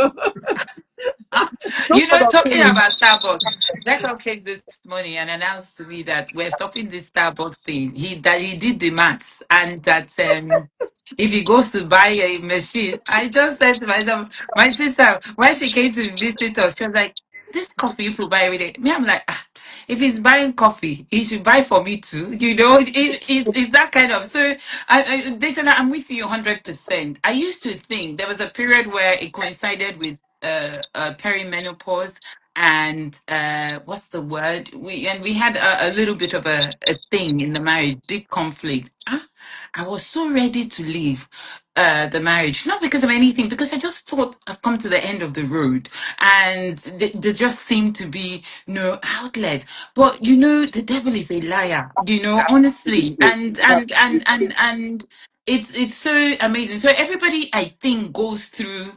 D: Those
C: You
D: sort
C: know,
D: of
C: talking
D: things.
C: about Starbucks, Beckham came this morning and announced to me that we're stopping this Starbucks thing. He did the maths, and that if he goes to buy a machine, I just said to myself, my sister, when she came to visit us, she was like, "This coffee you people buy every day." Me, I'm like, ah, if he's buying coffee, he should buy for me too. You know, it's that kind of. So, Daytona, I'm with you 100%. I used to think there was a period where it coincided with perimenopause and what's the word, we had a little bit of a thing in the marriage, deep conflict. I was so ready to leave the marriage, not because of anything, because I just thought I've come to the end of the road, and there just seemed to be no outlet. But the devil is a liar, honestly, and it's so amazing. So everybody, I think, goes through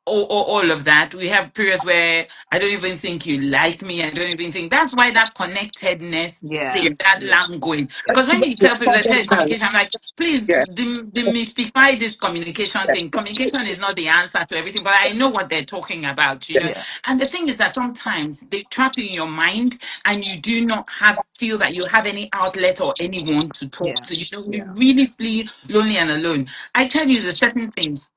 C: all of that. We have periods where I don't even think you like me. I don't even think that's why that connectedness
A: yeah.
C: thing, that
A: Yeah.
C: language. Because when you tell people that telecommunication, I'm like, please
D: Yeah,
C: demystify this communication thing. Communication is not the answer to everything, but I know what they're talking about.
A: Yeah.
C: And the thing is that sometimes they trap you in your mind and you do not feel that you have any outlet or anyone to talk
A: Yeah.
C: to. You
A: Yeah.
C: really feel lonely and alone. I tell you the certain things.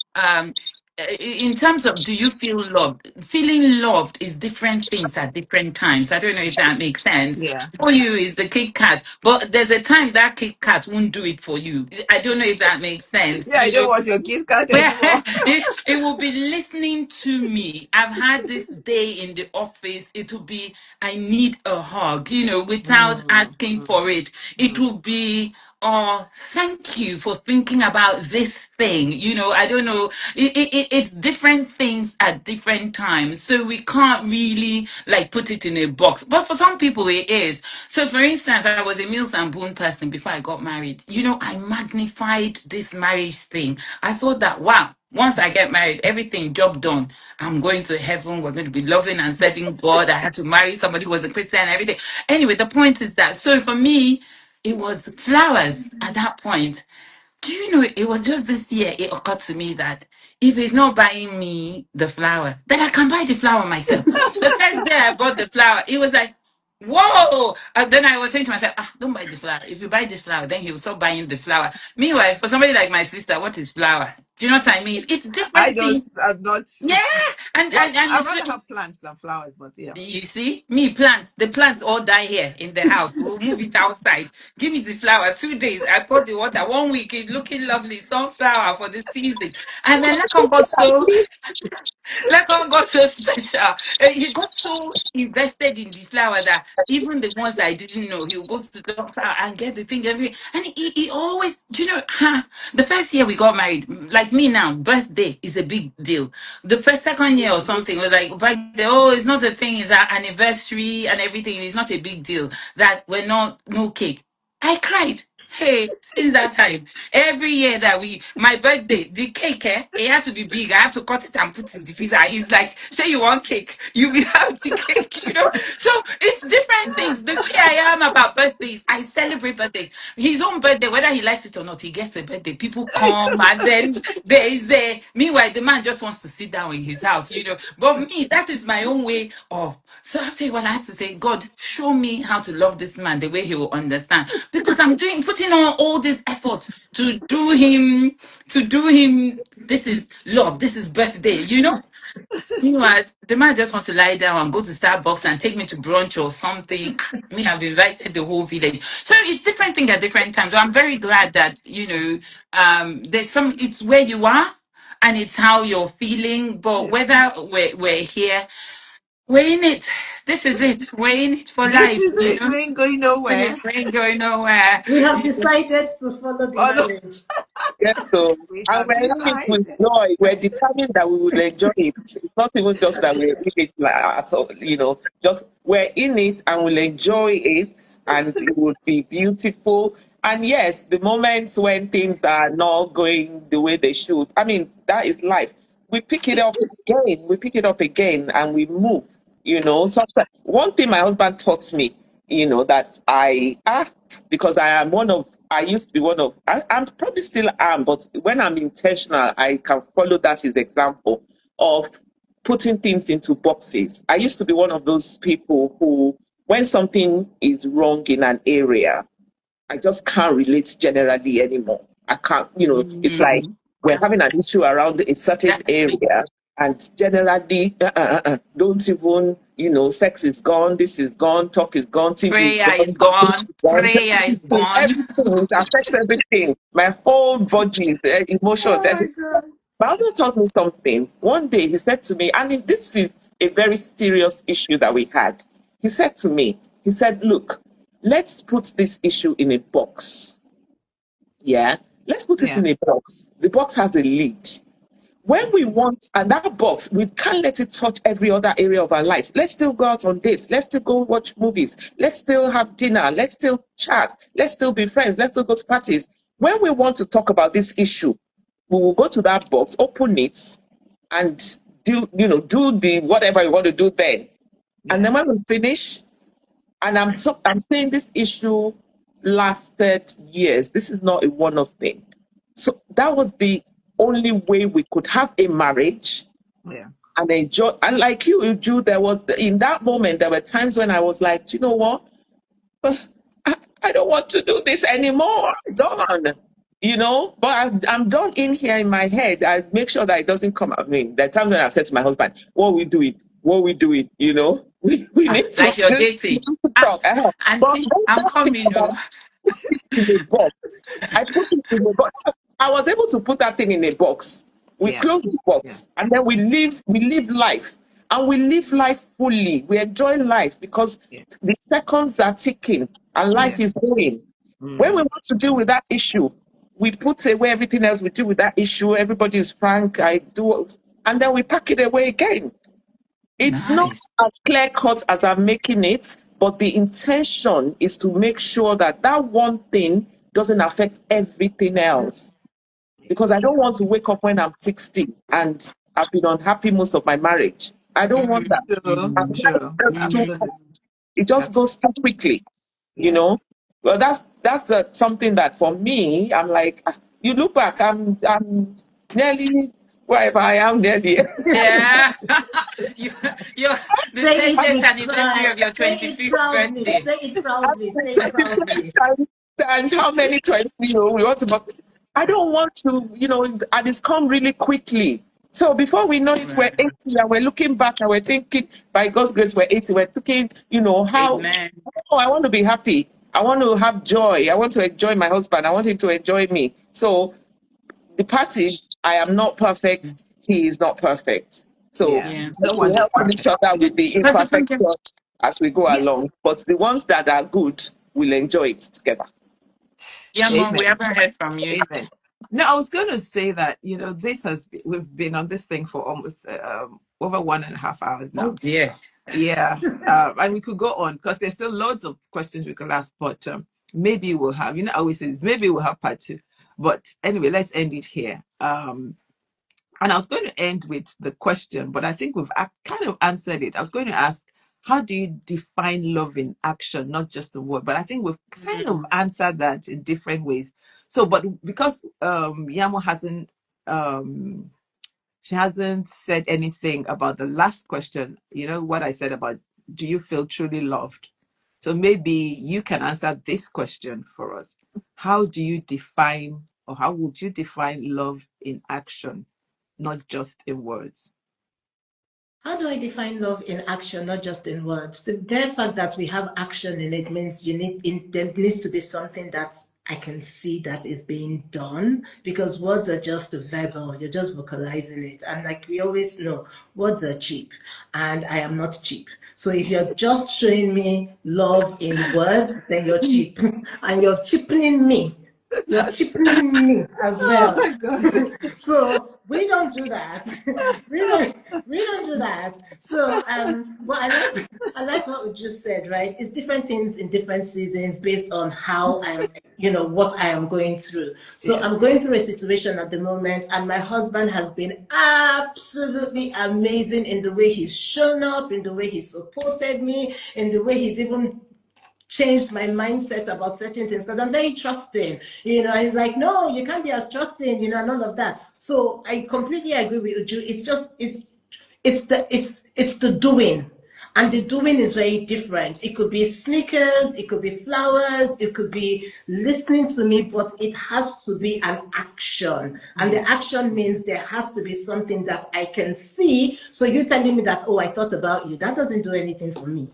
C: In terms of, do you feel loved? Feeling loved is different things at different times. I don't know if that makes sense.
A: Yeah.
C: For you is the Kit Kat, but there's a time that Kit Kat won't do it for you. I don't know if that makes sense.
A: Yeah. I don't want your Kit Kat
C: Well,
A: anymore.
C: it will be listening to me. I've had this day in the office. It will be, I need a hug, without
A: Mm,
C: asking
A: mm,
C: for it. It
A: mm.
C: will be, oh, thank you for thinking about this thing. I don't know. It's different things at different times. So we can't really like put it in a box. But for some people, it is. So for instance, I was a Mills and Boone person before I got married. I magnified this marriage thing. I thought that, wow, once I get married, everything, job done. I'm going to heaven. We're going to be loving and serving God. I had to marry somebody who was a Christian and everything. Anyway, the point is that, so for me, it was flowers at that point. Do you know, it was just this year it occurred to me that if he's not buying me the flower, then I can buy the flower myself. The first day I bought the flower, it was like, whoa! And then I was saying to myself, don't buy this flower. If you buy this flower, then he'll stop buying the flower. Meanwhile, for somebody like my sister, what is flower? Do you know what I mean? It's
A: I
C: different
A: don't.
C: things.
A: I'm not.
C: Yeah,
A: Well,
C: and
A: I'd
C: it's
A: rather have plants than flowers, but yeah.
C: you see me plants. The plants all die here in the house. We'll move it outside. Give me the flower. 2 days. I poured the water. 1 week. It's looking lovely. Sunflower for the season. And then that one got so Lekon got so special. He got so invested in the flower that even the ones that I didn't know, he'll go to the doctor and get the thing. And he always, do you know, the first year we got married, like me now, birthday is a big deal. The first, second year or something was like, birthday, oh, it's not a thing, it's our anniversary and everything. It's not a big deal that we're not, no cake. I cried. Hey, since that time, every year that my birthday, the cake, it has to be big. I have to cut it and put it in the freezer. It's like, say you want cake, you will have the cake, you know. So it's different things. The way I am about birthdays, I celebrate birthdays. His own birthday, whether he likes it or not, he gets a birthday. People come and then there is a. Meanwhile, the man just wants to sit down in his house, you know. But me, that is my own way of. So after a while, I had to say, God, show me how to love this man the way he will understand. Because I'm putting on all this effort to do him. This is love. This is birthday, you know? Meanwhile, the man just wants to lie down and go to Starbucks and take me to brunch or something. Me, I've invited the whole village. So it's different thing at different times. So I'm very glad that, it's where you are and it's how you're feeling. But
A: Yeah.
C: whether we're here, we're in it. This is it. We're in it for
A: This
C: life,
A: is
C: you
A: it.
C: know?
A: We ain't going nowhere.
C: We ain't going nowhere.
B: We have decided to follow the
A: Oh, no,
B: marriage.
D: Yes, so
A: we
D: and
A: have
D: we're having it with
A: decided.
D: joy. We're determined that we will enjoy it. It's not even just that we're in it like at all, just we're in it and we'll enjoy it and it will be beautiful. And yes, the moments when things are not going the way they should, I mean, that is life. We pick it up again, and we move, Sometimes one thing my husband taught me, that because I used to be I'm probably still am, but when I'm intentional, I can follow that his example of putting things into boxes. I used to be one of those people who, when something is wrong in an area, I just can't relate generally anymore. I can't, it's like
C: Mm,
D: we're having an issue around a certain
C: that's it.
D: area, and generally, don't even, sex is gone, this is gone, talk is gone, TV is
C: Prayer is
D: gone, food
C: gone.
D: is gone,
C: Prayer is gone.
D: everything, it affects everything. My whole body, emotions,
A: Oh my
D: everything.
A: God.
D: My husband taught me something. One day he said to me, and this is a very serious issue that we had. He said, look, let's put this issue in a box. Yeah, let's put it
A: Yeah.
D: in a box. The box has a lid. When we want, and that box, we can't let it touch every other area of our life. Let's still go out on dates. Let's still go watch movies. Let's still have dinner. Let's still chat. Let's still be friends. Let's still go to parties. When we want to talk about this issue, we will go to that box, open it, and do the whatever you want to do then. And
A: Yeah.
D: then when we finish, and I'm saying this issue lasted years. This is not a one-off thing. So that was the only way we could have a marriage
A: Yeah.
D: and enjoy. And like you, Uju, there was in that moment there were times when I was like, you know what? I don't want to do this anymore. I'm done. But I'm done in here in my head. I make sure that it doesn't come. I mean, there are times when I've said to my husband, "What are we doing? What are we doing?" We need to
C: Like you're dating.
D: talk. But
C: Auntie,
D: when
C: I'm
D: that thing
C: coming.
D: about
C: Oh.
D: in a box, I put it in a box. I was able to put that thing in a box. We
A: Yeah.
D: close the
A: Yeah.
D: box, and then we live life, and we live life fully. We enjoy life because
A: Yeah.
D: the seconds are ticking and life
A: Yeah.
D: is going. When we
A: Mm.
D: want to deal with that issue, we put away everything else. We deal with that issue. Everybody is frank. I do, and then we pack it away again. It's not
C: Nice.
D: as clear cut as I'm making it, but the intention is to make sure that that one thing doesn't affect everything else.
A: Yeah.
D: Because I don't want to wake up when I'm 60 and I've been unhappy most of my marriage. I don't want that.
A: True.
D: And
C: Mm,
A: True.
D: that's too,
A: Absolutely.
D: it just goes too
A: Absolutely.
D: quickly, you
A: Yeah.
D: know. Well, something that for me, I'm like, you look back, I'm nearly wherever I am nearly.
C: yeah. you, you're the
B: Say it
C: 30th
B: with
C: anniversary
B: pride.
C: of your
B: Say it
C: 25th
B: proudly.
C: birthday.
B: Say it proudly. Say it
D: 25
B: proudly.
D: times how many 20 we want to I don't want to, and it's come really quickly. So before we know it, we're
C: Right.
D: 80 and we're looking back and we're thinking, by God's grace, we're 80. We're thinking, how,
C: Amen.
D: oh, I want to be happy. I want to have joy. I want to enjoy my husband. I want him to enjoy me. So the part is, I am not perfect. He is not perfect. So
A: Yeah.
C: Yeah.
A: No
D: we
A: one is
D: help each
A: perfect.
D: other with the
C: Pastor Funke.
D: imperfections as we go
A: Yeah.
D: along. But the ones that are good, we'll enjoy it together.
C: Yeah, Mom, we
A: Amen.
C: haven't heard from you.
A: Amen. No, I was going to say that, we've been on this thing for almost over 1.5 hours
C: Oh
A: now.
C: dear.
A: Yeah. And we could go on because there's still loads of questions we could ask, but maybe we'll have, I always say this, maybe we'll have part two. But anyway, let's end it here. And I was going to end with the question, but I think we've kind of answered it. I was going to ask, how do you define love in action, not just the word? But I think we've kind of answered that in different ways. So, but because Yamo um, she hasn't said anything about the last question, what I said about, do you feel truly loved? So maybe you can answer this question for us. How do you define, or how would you define love in action, not just in words?
B: How do I define love in action, not just in words? The bare fact that we have action in it means there needs to be something that I can see that is being done, because words are just verbal. You're just vocalizing it. And like we always know, words are cheap, and I am not cheap. So if you're just showing me love in words, then you're cheap and you're cheapening me. You're cheapening me as
A: Oh
B: well.
A: my God.
B: So we don't do that. we don't we don't do that. So what I like what we just said, right? It's different things in different seasons based on how what I am going through. So
A: Yeah.
B: I'm going through a situation at the moment, and my husband has been absolutely amazing in the way he's shown up, in the way he supported me, in the way he's even changed my mindset about certain things, because I'm very trusting, and he's like, no, you can't be as trusting, and all of that. So I completely agree with you. It's the doing. And the doing is very different. It could be sneakers, it could be flowers, it could be listening to me, but it has to be an action. And the action means there has to be something that I can see. So you telling me that, oh, I thought about you, that doesn't do anything for me.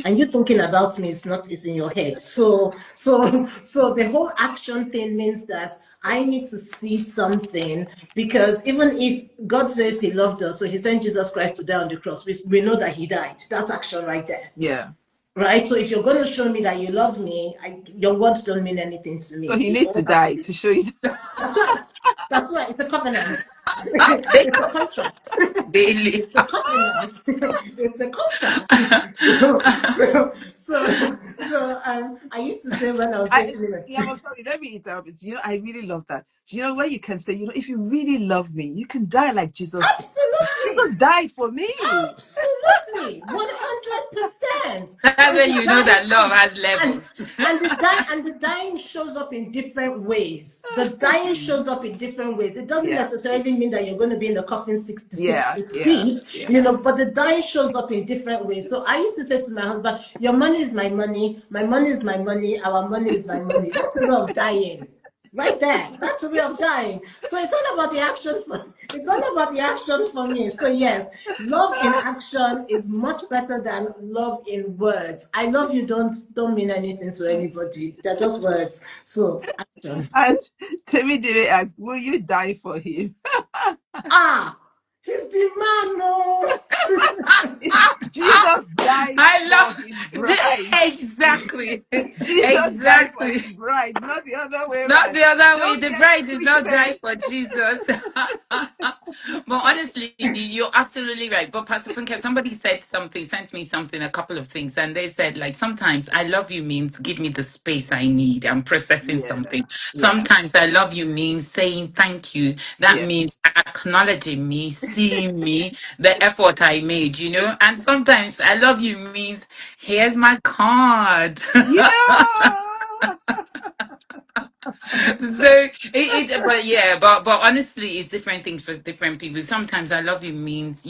B: And you thinking about me is in your head. So the whole action thing means that I need to see something, because even if God says he loved us, so he sent Jesus Christ to die on the cross, we know that he died. That's action right there.
A: Yeah.
B: Right? So if you're going to show me that you love me, your words don't mean anything to
A: So
B: me.
A: he
B: It
A: needs to
B: all has to
A: die
B: be.
A: to show you.
B: That's right. That's right. It's a covenant.
C: They
B: It's a contract.
C: daily.
B: It's a covenant. It's a contract. I used to say when I was
A: I
B: dating him,
A: Yeah, I'm sorry. Let me interrupt. I really love that. Where you can say, if you really love me, you can die like Jesus did. Jesus
B: absolutely,
A: died for me.
B: absolutely, 100%.
C: That's
B: And
C: when
B: the
C: you know
B: dying
C: that love has
B: and
C: levels.
B: the dying shows up in different ways. The dying shows up in different ways. It doesn't
A: Yeah,
B: necessarily mean that you're going to be in the coffin six
A: yeah,
B: feet
A: yeah,
B: deep,
A: yeah.
B: but the dying shows up in different ways. So I used to say to my husband, your money is my money is my money, our money is my money. That's a way of dying. Right there. That's a way of dying. So it's all about the action for me. So yes, love in action is much better than love in words. I love you don't mean anything to anybody. They're just words. So action.
A: And Timmy didn't ask, will you die for him?
B: Ah, he's the man, no.
A: Jesus died
C: I
A: for
C: love
A: his bride.
C: exactly,
A: Jesus died for
C: exactly.
A: his bride, not the other way
C: Not
A: around.
C: the other way.
A: Don't
C: The
A: get it
C: bride did not die
A: twisted.
C: for Jesus. But honestly, you're absolutely right. But Pastor Funke, somebody said something, sent me something, a couple of things, and they said, like, sometimes I love you means give me the space I need. I'm processing
A: Yeah,
C: something.
A: yeah,
C: Sometimes I love you means saying thank you. That
A: yeah.
C: means acknowledging me, seeing me, the effort I made, And sometimes I love you means here's my card.
A: Yeah.
C: So but yeah, but honestly, it's different things for different people. Sometimes I love you means,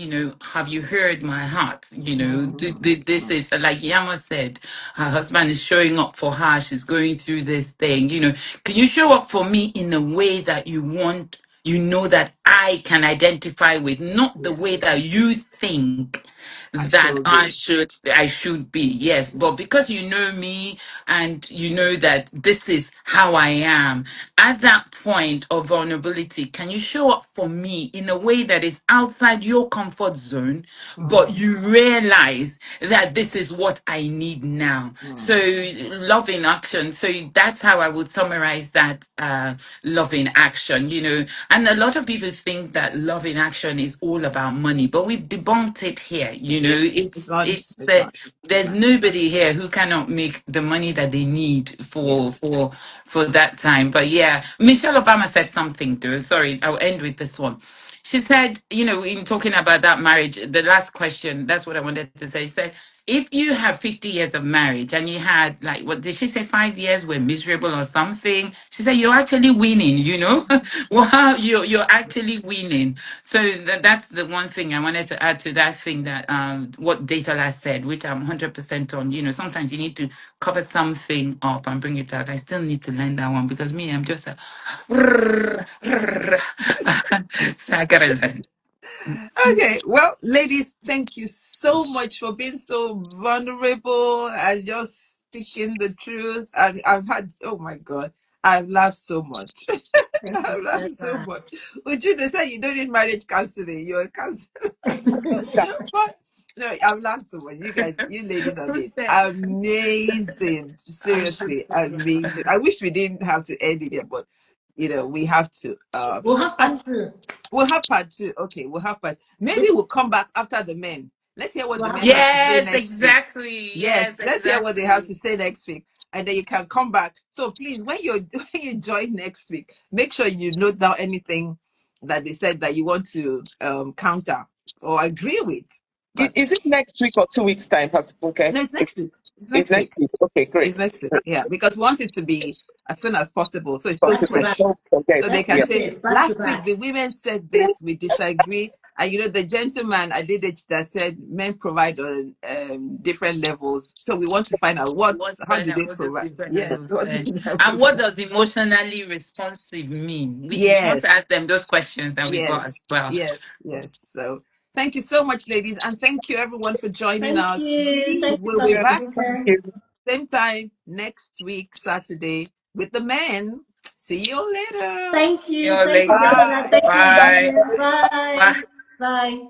C: have you heard my heart? This is like Yama said, her husband is showing up for her. She's going through this thing. Can you show up for me in a way that you want? That I can identify with, not the
A: Yeah,
C: way that you think
A: I
C: that
A: sure
C: I
A: do.
C: should be. Yes, but because you know me and you know that this is how I am, at that point of vulnerability, can you show up for me in a way that is outside your comfort zone, but
A: Mm,
C: you realize that this is what I need now? So
A: mm.
C: love in action. So that's how I would summarize that, love in action, and a lot of people think that love in action is all about money, but we've debunked it here.
A: Yeah, it's
C: It's
A: not.
C: it's
A: It's not. It's
C: there's
A: not.
C: nobody here who cannot make the money that they need
A: Yeah.
C: for that time. But yeah, Michelle Obama said something too. Sorry, I'll end with this one. She said, in talking about that marriage, the last question, that's what I wanted to say. She said, if you have 50 years of marriage and you had, like, what did she say, 5 years were miserable or something? She said, you're actually winning. Wow, you're actually winning. So that's the one thing I wanted to add to that thing that, what Detola said, which I'm 100% on. Sometimes you need to cover something up and bring it out. I still need to learn that one because me, I'm just a so I gotta learn.
A: Okay, well, ladies, thank you so much for being so vulnerable and just speaking the truth. And I've had, oh my God, I've laughed so much.
B: Thank you
A: I've
B: so
A: laughed so
B: much.
A: much. Uju, they say you don't need marriage counseling. You're a counselor. But no, I've laughed so much. You guys, you ladies have
C: Who
A: been
C: said?
A: amazing.
C: I'm so
A: Seriously,
C: sorry.
A: amazing. I wish we didn't have to end it here, but we have to.
B: We'll have
A: And
B: part two.
A: we'll have part two. Okay, we'll have part. Maybe we'll come back after the men. Let's hear what
B: We'll
A: the
B: have
A: men have
B: part
A: to say
C: Yes,
A: next week.
C: exactly.
A: Yes,
C: Yes,
A: let's hear what they have
C: exactly.
A: to say next week, and then you can come back. So please, when you when you join next week, make sure you note down anything that they said that you want to counter or agree with. But
D: Is it next week or 2 weeks' time, Pastor Funke?
A: no, it's next week. It's
D: It's
A: next
D: next
A: week.
D: week. Okay, great.
A: It's next week. Yeah, because we want it to be as soon as possible, so it's still
B: back to
D: Possible.
A: fresh.
B: back.
D: Don't forget.
A: So they
B: Next
A: can
D: Yeah.
B: week
A: say,
B: is back to
A: last week
B: back.
A: the women said this, we disagree. And the gentleman I did it that said men provide on different levels. So we want to find out
C: What's
A: how
C: going
A: do
C: on?
A: they
C: What's the
A: provide?
C: different
A: Yes,
C: levels
A: what do
C: then?
A: they
C: And what
A: provide?
C: does emotionally responsive mean? We want to
A: Yes,
C: ask them those questions that we got as
A: yes,
C: well.
A: yes. So thank you so much, ladies, and thank you everyone for joining
B: Thank
A: us.
B: you. Thank you,
A: We'll be
B: Pastor
D: Yes,
A: back
D: thank
B: Funke.
D: you.
A: same time next week, Saturday, with the men. See you later.
B: Thank
C: See
B: you.
C: you
B: Thank you,
C: later.
B: Detola.
A: Bye.
B: Thank you,
C: Bye.
B: Adeline.
C: Bye.
B: Bye. Bye.